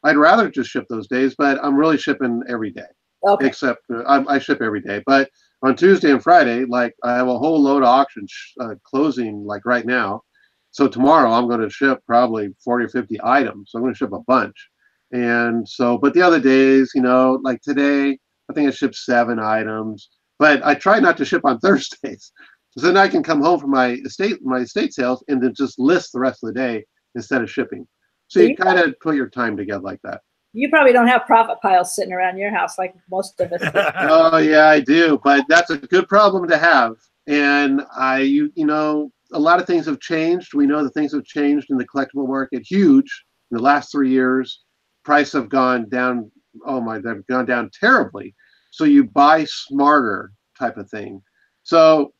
I'd rather just ship those days, but I'm really shipping every day. Okay. Except I ship every day. But on Tuesday and Friday, like I have a whole load of auctions closing like right now. So tomorrow I'm going to ship probably 40 or 50 items. So I'm going to ship a bunch. And so, but the other days, like today, I think I shipped 7 items, but I try not to ship on Thursdays. So then I can come home from my estate sales and then just list the rest of the day instead of shipping. So you kind of put your time together like that. You probably don't have profit piles sitting around your house like most of us do. Oh yeah, I do. But that's a good problem to have. And a lot of things have changed. We know that things have changed in the collectible market, huge in the last 3 years. Prices have gone down. They've gone down terribly. So you buy smarter type of thing. So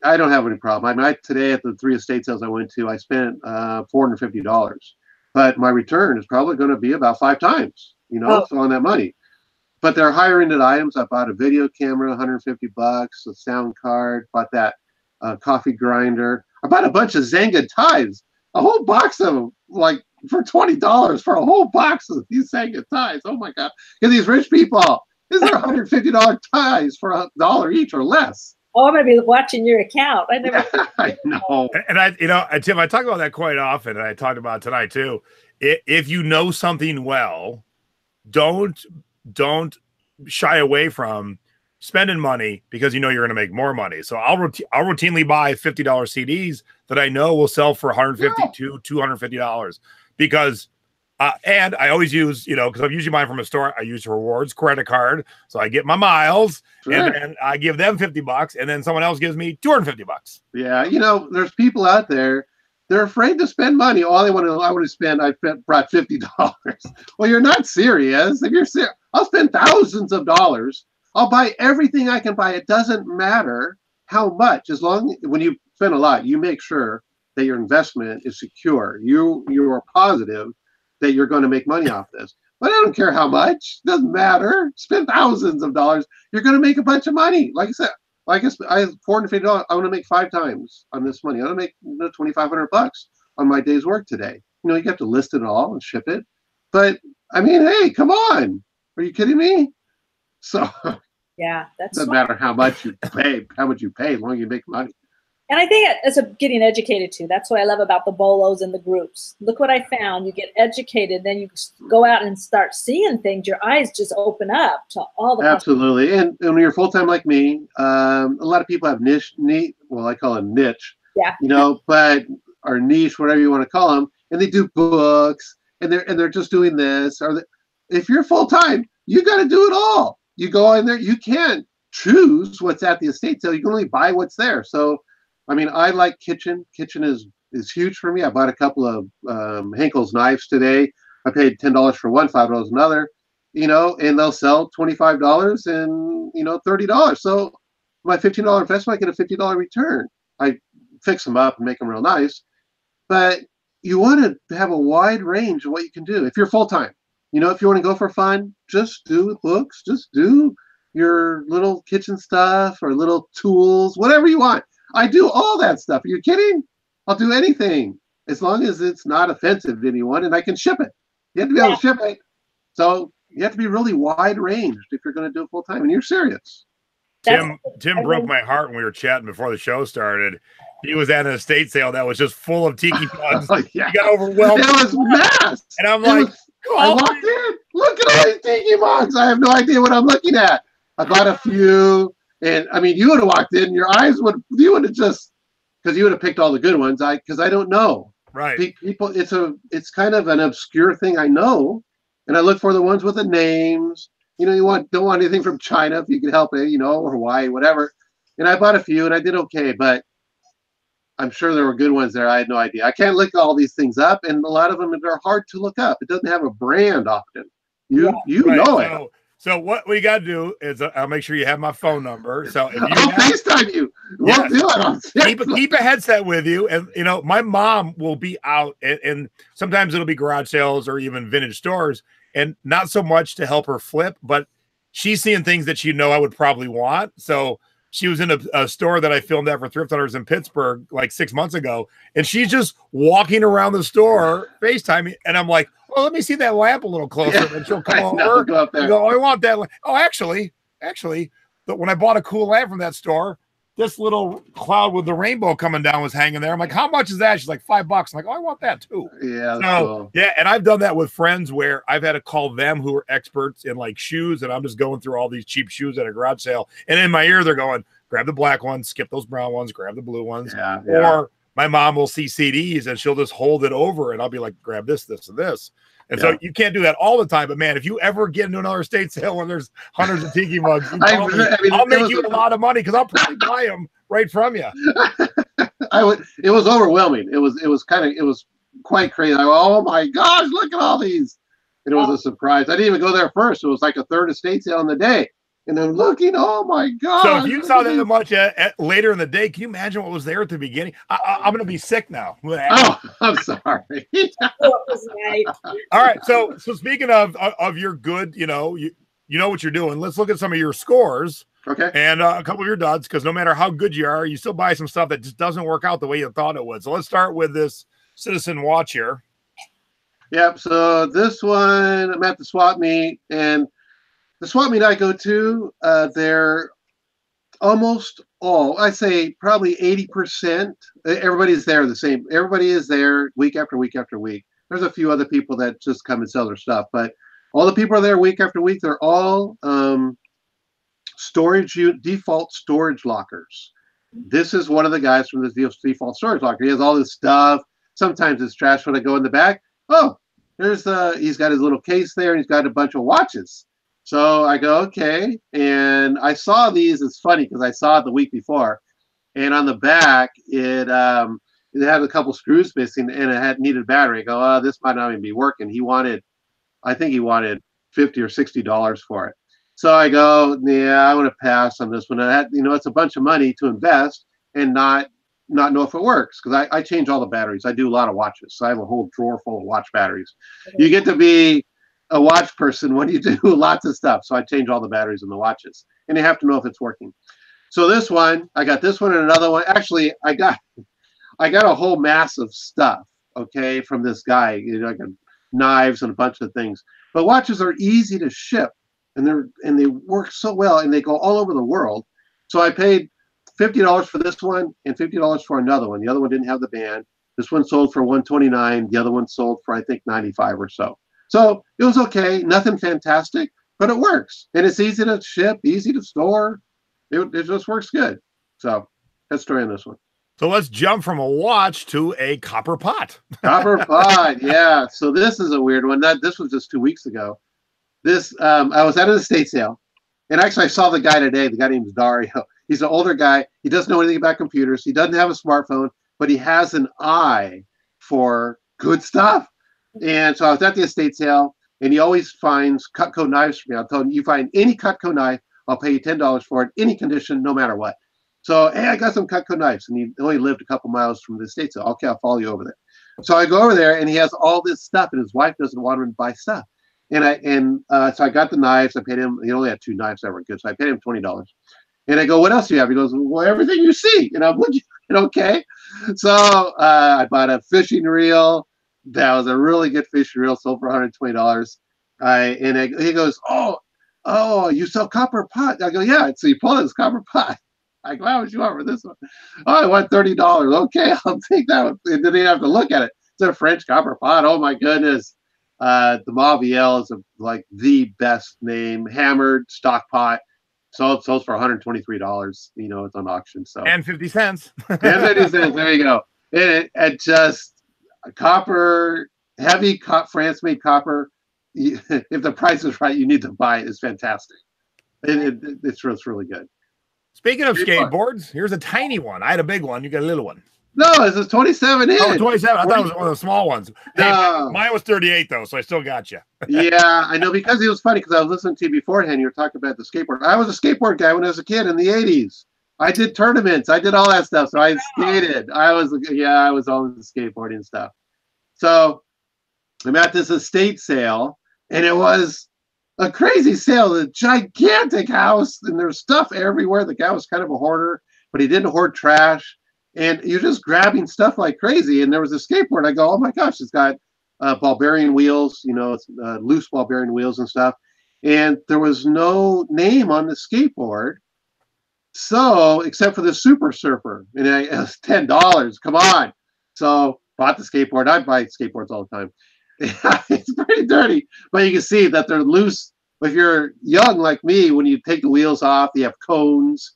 I don't have any problem. I mean, today at the 3 estate sales I went to, I spent $450, but my return is probably going to be about 5 times, so on that money. But they're higher ended items. I bought a video camera, $150, a sound card, bought that coffee grinder. I bought a bunch of Zanga ties, a whole box of them, like for $20 for a whole box of these Zanga ties. Oh my God. And these rich people, these are $150 ties for $1 each or less. Oh, I'm going to be watching your account. I never. I know. And Tim, I talk about that quite often, and I talked about it tonight too. If you know something well, don't shy away from spending money because you're going to make more money. So I'll routinely buy $50 CDs that I know will sell for $150 to $250 because and I always use, because I'm usually buying from a store, I use rewards credit card. So I get my miles and then I give them $50 and then someone else gives me $250. Yeah. There's people out there, they're afraid to spend money. All they want to spend, brought $50. Well, you're not serious. If you're serious, I'll spend thousands of dollars. I'll buy everything I can buy. It doesn't matter how much, as long when you spend a lot, you make sure that your investment is secure. You are positive that you're going to make money off this. But I don't care how much. It doesn't matter. Spend thousands of dollars. You're going to make a bunch of money. Like I said, I guess I have $450. I want to make 5 times on this money. I want to make $2,500 on my day's work today. You have to list it all and ship it. But I mean, hey, come on. Are you kidding me? So yeah, that's doesn't matter how much you pay, as long as you make money. And I think it's getting educated too. That's what I love about the bolos and the groups. Look what I found. You get educated, then you go out and start seeing things. Your eyes just open up to all the absolutely. And when you're full time like me, a lot of people have I call it niche. Yeah. But or niche, whatever you want to call them, and they do books, and they're just doing this. If you're full time, you got to do it all. You go in there. You can't choose what's at the estate sale. You can only buy what's there. So. I mean, I like kitchen. Kitchen is huge for me. I bought a couple of Henkel's knives today. I paid $10 for one, $5 another, and they'll sell $25 and, $30. So my $15 investment, I get a $50 return. I fix them up and make them real nice. But you want to have a wide range of what you can do. If you're full-time, if you want to go for fun, just do books, just do your little kitchen stuff or little tools, whatever you want. I do all that stuff. Are you kidding? I'll do anything as long as it's not offensive to anyone and I can ship it. You have to be able to ship it. So you have to be really wide ranged if you're going to do it full time and you're serious. Tim broke my heart when we were chatting before the show started. He was at an estate sale that was just full of tiki mugs. Yeah. He got overwhelmed. It was mass. And I'm like, I walked in. Look at all these tiki mugs. I have no idea what I'm looking at. I bought a few. And I mean, you would have walked in, your eyes you would have just, because you would have picked all the good ones. Because I don't know. Right. People, it's kind of an obscure thing. I know, and I look for the ones with the names. You don't want anything from China if you can help it, or Hawaii, whatever. And I bought a few, and I did okay, but I'm sure there were good ones there. I had no idea. I can't look all these things up, and a lot of them are hard to look up. It doesn't have a brand often. You know it. So what we got to do is I'll make sure you have my phone number. So if I'll FaceTime you. We'll do it. Keep a headset with you. And, my mom will be out and sometimes it'll be garage sales or even vintage stores and not so much to help her flip, but she's seeing things that I would probably want. So she was in a store that I filmed at for Thrift Hunters in Pittsburgh like 6 months ago. And she's just walking around the store FaceTiming. And I'm like, well, let me see that lamp a little closer. And she'll come over. Go up there. And go, I want that. Oh, actually, when I bought a cool lamp from that store, this little cloud with the rainbow coming down was hanging there. I'm like, how much is that? She's like, $5. I'm like, oh, I want that too. Yeah. So, yeah. And I've done that with friends where I've had to call them who are experts in like shoes. And I'm just going through all these cheap shoes at a garage sale. And in my ear, they're going, grab the black ones, skip those brown ones, grab the blue ones. Yeah. Or my mom will see CDs and she'll just hold it over and I'll be like, grab this, this, and this. And so you can't do that all the time. But man, if you ever get into another estate sale when there's hundreds of tiki mugs, I'll make you a lot of money because I'll probably buy them right from you. It was overwhelming. It was quite crazy. Oh my gosh, look at all these. And it was a surprise. I didn't even go there first. It was like a third estate sale in the day. And I'm looking, oh my God. So if you saw that much later in the day, can you imagine what was there at the beginning? I'm going to be sick now. Oh, I'm sorry. All right. So speaking of your good, you know what you're doing. Let's look at some of your scores. Okay. And a couple of your duds, because no matter how good you are, you still buy some stuff that just doesn't work out the way you thought it would. So let's start with this Citizen watch here. Yep. So this one, I'm at the swap meet, and the swap meet I go to, they're almost all, I'd say probably 80%. Everybody's there the same. Everybody is there week after week after week. There's a few other people that just come and sell their stuff, but all the people are there week after week. They're all default storage lockers. This is one of the guys from the default storage locker. He has all this stuff. Sometimes it's trash when I go in the back. oh, he's got his little case there, and he's got a bunch of watches. So I go, okay. And I saw these. It's funny because I saw it the week before. And on the back, it had a couple screws missing, and it needed a battery. I go, oh, this might not even be working. I think he wanted $50 or $60 for it. So I go, yeah, I want to pass on this one. It's a bunch of money to invest and not know if it works, because I change all the batteries. I do a lot of watches. So I have a whole drawer full of watch batteries. You get to be a watch person when you do lots of stuff. So I change all the batteries in the watches, and you have to know if it's working. So this one, I got this one and another one. Actually, I got a whole mass of stuff, okay, from this guy. I got knives and a bunch of things. But watches are easy to ship, and they work so well, and they go all over the world. So I paid $50 for this one and $50 for another one. The other one didn't have the band. This one sold for $129. The other one sold for, I think, $95 or so. So it was okay. Nothing fantastic, but it works, and it's easy to ship, easy to store. It just works good. So that's the story on this one. So let's jump from a watch to a copper pot. Copper pot, yeah. So this is a weird one. This was just 2 weeks ago. I was at an estate sale, and actually I saw the guy today. The guy named Dario. He's an older guy. He doesn't know anything about computers. He doesn't have a smartphone, but he has an eye for good stuff. And so I was at the estate sale, and he always finds Cutco knives for me. I'll tell him, you find any Cutco knife, I'll pay you $10 for it, any condition, no matter what. So, hey, I got some Cutco knives, and he only lived a couple miles from the estate sale. Okay, I'll follow you over there. So I go over there, and he has all this stuff, and his wife doesn't want him to buy stuff. So I got the knives. I paid him. He only had 2 knives that were good, so I paid him $20. And I go, what else do you have? He goes, well, everything you see. And I'm looking, okay. So I bought a fishing reel. That was a really good fishing reel, sold for $120. He goes, oh, you sell copper pot? I go, yeah. So you pull this copper pot. I go, how much you want for this one? Oh, I want $30. Okay, I'll take that one. And then you have to look at it. It's a French copper pot. Oh my goodness. The Maviel is like the best name. Hammered stock pot. So it sells for $123. It's on auction. So and 50 cents. And 50 cents. There you go. And it just copper, heavy France-made copper. If the price is right, you need to buy it. It's fantastic. It's really good. Speaking of skateboards, here's a tiny one. I had a big one. You got a little one. No, it's a 27 inch. Oh, 27. I thought it was one of the small ones. No. Hey, mine was 38, though, so I still got you. Yeah, I know, because it was funny, because I was listening to you beforehand. You were talking about the skateboard. I was a skateboard guy when I was a kid in the 80s. I did tournaments. I did all that stuff. So I skated. I was always skateboarding stuff. So I'm at this estate sale, and it was a crazy sale. A gigantic house, and there's stuff everywhere. The guy was kind of a hoarder, but he didn't hoard trash. And you're just grabbing stuff like crazy. And there was a skateboard. I go, oh my gosh, it's got ball bearing wheels, it's loose ball bearing wheels and stuff. And there was no name on the skateboard. So, except for the Super Surfer. And it was $10. Come on. So, bought the skateboard. I buy skateboards all the time. It's pretty dirty, but you can see that they're loose. If you're young like me, when you take the wheels off, you have cones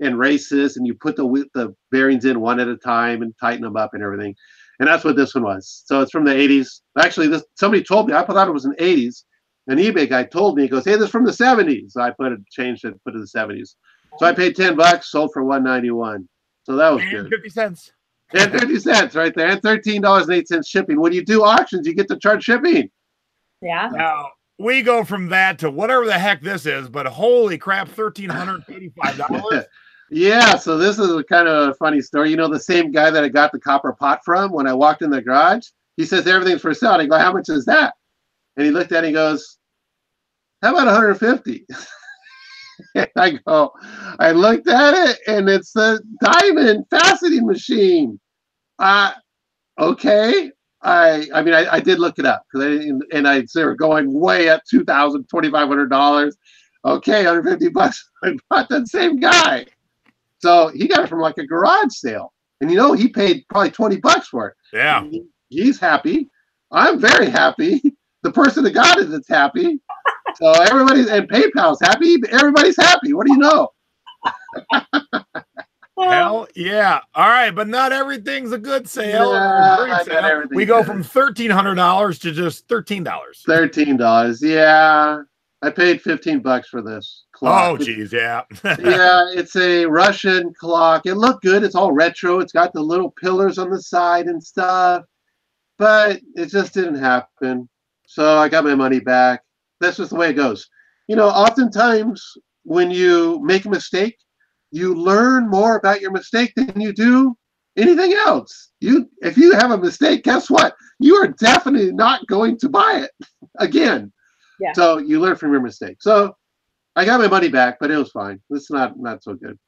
and races, and you put the bearings in one at a time and tighten them up and everything. And that's what this one was. So it's from the 80s. Actually, somebody told me, I thought it was in the 80s. An eBay guy told me, he goes, hey, this is from the 70s. So I changed it, put it in the 70s. So I paid $10, sold for $191. So that was good. 50 cents. And 50 cents right there. And $13.08 shipping. When you do auctions, you get to charge shipping. Yeah. Now, we go from that to whatever the heck this is, but holy crap, $1,385. Yeah, so this is a kind of a funny story. The same guy that I got the copper pot from, when I walked in the garage, he says, everything's for sale. I go, how much is that? And he looked at it and he goes, how about 150? And I looked at it, and it's the diamond faceting machine. Okay. I did look it up, because they were going way up, $2,000, $2,500. Okay, $150. I bought that same guy. So he got it from like a garage sale, and he paid probably $20 for it. Yeah, he's happy. I'm very happy. The person that got it is happy. So everybody's, and PayPal's happy. Everybody's happy. What do you know? Hell yeah. All right, but not everything's a good sale. Yeah, Or a great not sale. everything's We go good. from $1,300 to just $13. $13. Yeah. I paid $15 for this clock. Oh, geez, yeah. Yeah, it's a Russian clock. It looked good. It's all retro. It's got the little pillars on the side and stuff, but it just didn't happen. So I got my money back. That's just the way it goes. You know, oftentimes when you make a mistake, you learn more about your mistake than you do anything else. If you have a mistake, guess what? You are definitely not going to buy it again. Yeah. So you learn from your mistake. So I got my money back, but it was fine. It's not so good.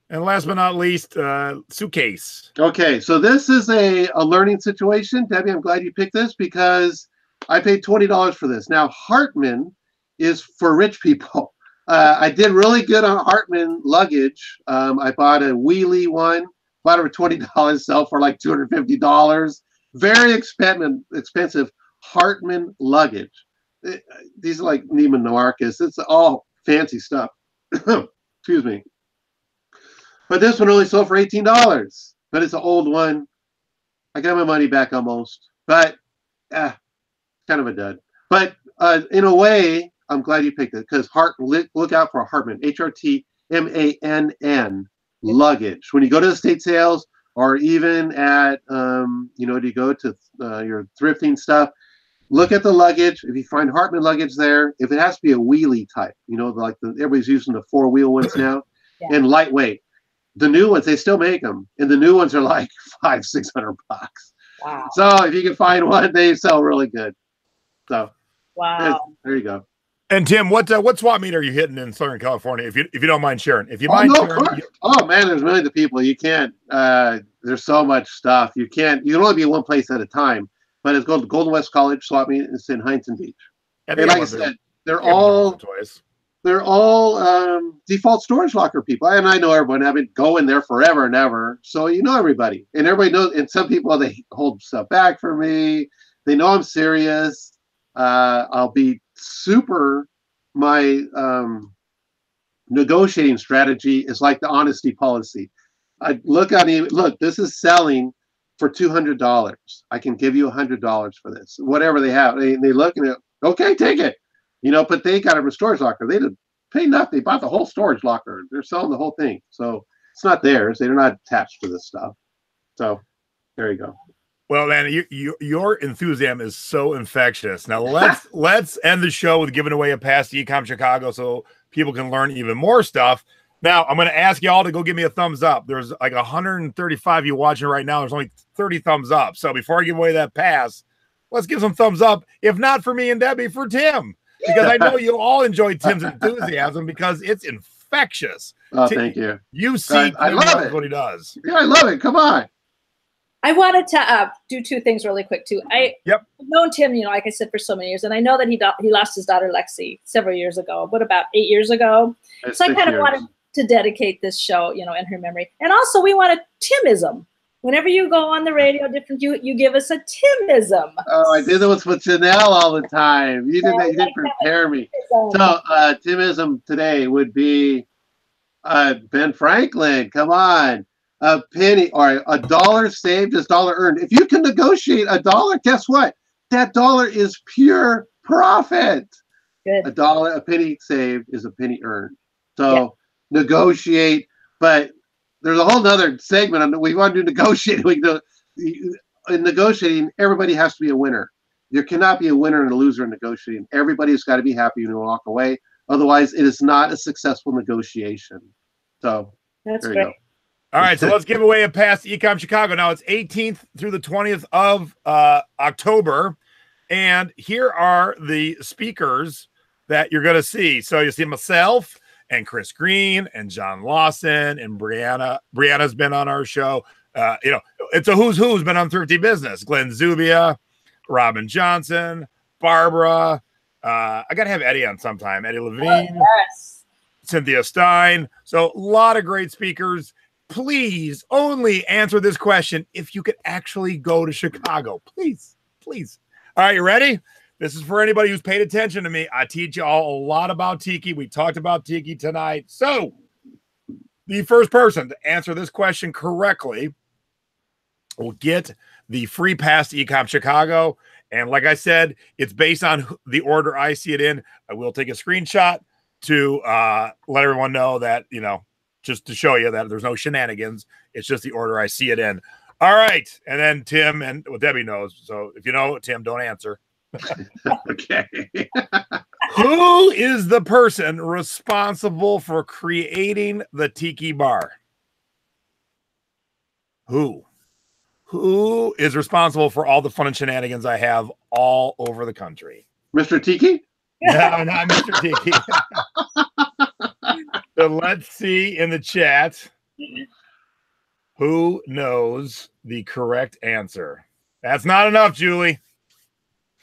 And last but not least, suitcase. Okay, so this is a learning situation. Debbie, I'm glad you picked this because I paid $20 for this. Now, Hartman is for rich people. I did really good on Hartman luggage. I bought a wheelie one, bought it for $20, sell for like $250. Very expensive Hartman luggage. These are like Neiman Marcus. It's all fancy stuff. Excuse me. But this one only sold for $18. But it's an old one. I got my money back almost. But kind of a dud. But in a way, I'm glad you picked it because look out for Hartman, HRTMANN luggage. When you go to the estate sales or even at, do you go to your thrifting stuff, look at the luggage. If you find Hartman luggage there, if it has to be a wheelie type, like everybody's using the 4-wheel ones now, Yeah. and lightweight. The new ones, they still make them, and the new ones are like $500-600. Wow. So if you can find one, they sell really good. So Wow. there you go. And Tim, what swap meet are you hitting in Southern California? If you don't mind sharing, Man, there's millions of people. You can't. There's so much stuff. You can only be one place at a time. But it's called Golden West College swap meet. It's in Huntington Beach. And like I said, they're all default storage locker people. And I know everyone. I've been going there forever and ever. So you know everybody. And everybody knows. And some people, they hold stuff back for me. They know I'm serious. I'll be super. My negotiating strategy is like the honesty policy. I look, this is selling for $200. I can give you $100 for this. Whatever they have. They look at it. Okay, take it. But they got a storage locker. They didn't pay nothing. They bought the whole storage locker. They're selling the whole thing. So it's not theirs. They're not attached to this stuff. So there you go. Well, man, your enthusiasm is so infectious. Now let's end the show with giving away a pass to Ecom Chicago so people can learn even more stuff. Now, I'm going to ask y'all to go give me a thumbs up. There's like 135 of you watching right now. There's only 30 thumbs up. So before I give away that pass, let's give some thumbs up. If not for me and Debbie, for Tim. Because I know you all enjoy Tim's enthusiasm because it's infectious. Oh, thank you. You see I love it. What he does. Yeah, I love it. Come on. I wanted to do two things really quick too. I've known Tim, like I said, for so many years, and I know that he lost his daughter Lexi several years ago. What, about 8 years ago? So I kind of wanted to dedicate this show, in her memory. And also, we want a Timism. Whenever you go on the radio, you give us a Timism. Oh, I did this with Janelle all the time. You didn't prepare me. So Timism today would be Ben Franklin. Come on. A penny or a dollar saved is dollar earned. If you can negotiate $1, guess what? That dollar is pure profit. Good. A penny saved is a penny earned. So negotiate, but there's a whole nother segment on we want to negotiate. In negotiating, everybody has to be a winner. There cannot be a winner and a loser in negotiating. Everybody's got to be happy when you walk away. Otherwise, it is not a successful negotiation. So that's there great. you go. All right, so let's give away a pass to Ecom Chicago. Now it's 18th through the 20th of October, and here are the speakers that you're going to see. So you see myself and Chris Green and John Lawson and Brianna. Brianna's been on our show. It's a who's been on Thrifty Business. Glenn Zubia, Robin Johnson, Barbara. I got to have Eddie on sometime. Eddie Levine, yes. Cynthia Stein. So a lot of great speakers. Please only answer this question if you could actually go to Chicago. Please. All right, you ready? This is for anybody who's paid attention to me. I teach you all a lot about Tiki. We talked about Tiki tonight. So The first person to answer this question correctly will get the free pass to Ecom Chicago. And like I said, it's based on the order I see it in. I will take a screenshot to let everyone know that, you know, just to show you that there's no shenanigans. It's just the order I see it in. All right. And then Tim and well, Debbie knows. So if you know, Tim, don't answer. Okay. Who is the person responsible for creating the Tiki bar? Who is responsible for all the fun and shenanigans I have all over the country? Mr. Tiki? No, not Mr. Tiki. So let's see in the chat who knows the correct answer. That's not enough, Julie.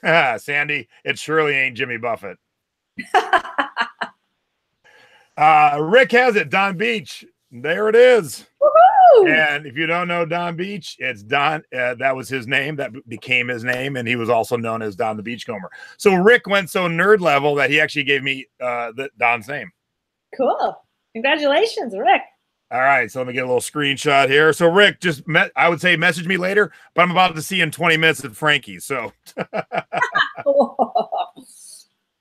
Sandy, it surely ain't Jimmy Buffett. Rick has it. Don Beach. There it is. Woohoo! And if you don't know Don Beach, it's Don. That was his name. That became his name, and he was also known as Don the Beachcomber. So Rick went so nerd level that he actually gave me Don's name. Cool. Congratulations, Rick. All right, so let me get a little screenshot here. So Rick, I would say message me later, but I'm about to see you in 20 minutes at Frankie's. So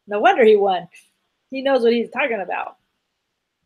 no wonder he won. He knows what he's talking about.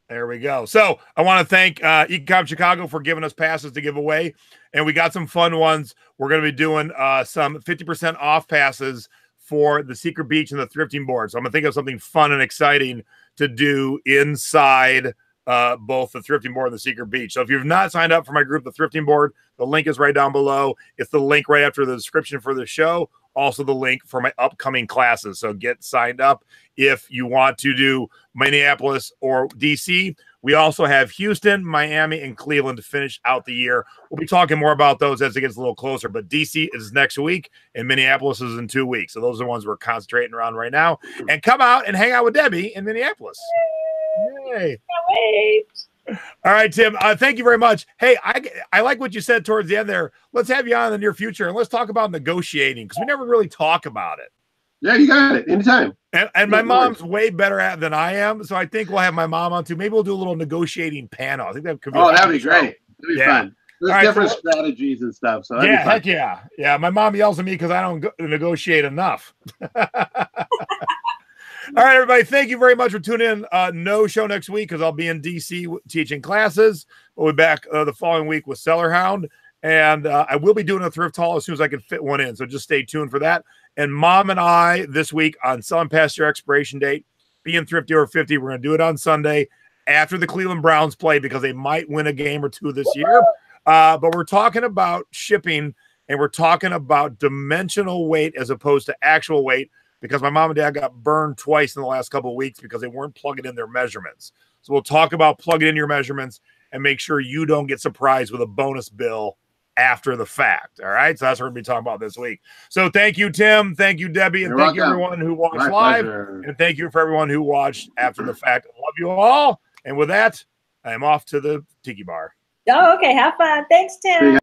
there we go. So I want to thank Ecom Chicago for giving us passes to give away. And we got some fun ones. We're going to be doing some 50% off passes for the Secret Beach and the thrifting board. So I'm going to think of something fun and exciting to do inside both the thrifting board and the Secret Beach. So if you've not signed up for my group, the thrifting board, the link is right down below. It's the link right after the description for the show. Also the link for my upcoming classes. So get signed up if you want to do Minneapolis or DC. We also have Houston, Miami, and Cleveland to finish out the year. We'll be talking more about those as it gets a little closer, but DC is next week and Minneapolis is in 2 weeks. So those are the ones we're concentrating around right now. And come out and hang out with Debbie in Minneapolis. Yay. Can't wait. All right, Tim. Thank you very much. Hey, I like what you said towards the end there. Let's have you on in the near future and let's talk about negotiating because we never really talk about it. Yeah, you got it. Anytime. And my mom's way better at it than I am, so I think we'll have my mom on too. Maybe we'll do a little negotiating panel. I think that could be. Oh, that'd be great. That'd be fun. There's right, different strategies and stuff. So yeah, heck yeah, yeah. My mom yells at me because I don't negotiate enough. All right, everybody. Thank you very much for tuning in. No show next week because I'll be in DC teaching classes. We'll be back the following week with Seller Hound. And I will be doing a thrift haul as soon as I can fit one in. So just stay tuned for that. And Mom and I this week on selling past your expiration date, being thrifty over 50. We're going to do it on Sunday after the Cleveland Browns play because they might win a game or two this year. But we're talking about shipping and we're talking about dimensional weight as opposed to actual weight because my mom and dad got burned twice in the last couple of weeks because they weren't plugging in their measurements. So we'll talk about plugging in your measurements and make sure you don't get surprised with a bonus bill after the fact. All right. So that's what we're going to be talking about this week. So thank you, Tim. Thank you, Debbie. And thank you, everyone who watched live. And thank you for everyone who watched after the fact. I love you all. And with that, I am off to the Tiki bar. Oh, okay. Have fun. Thanks, Tim.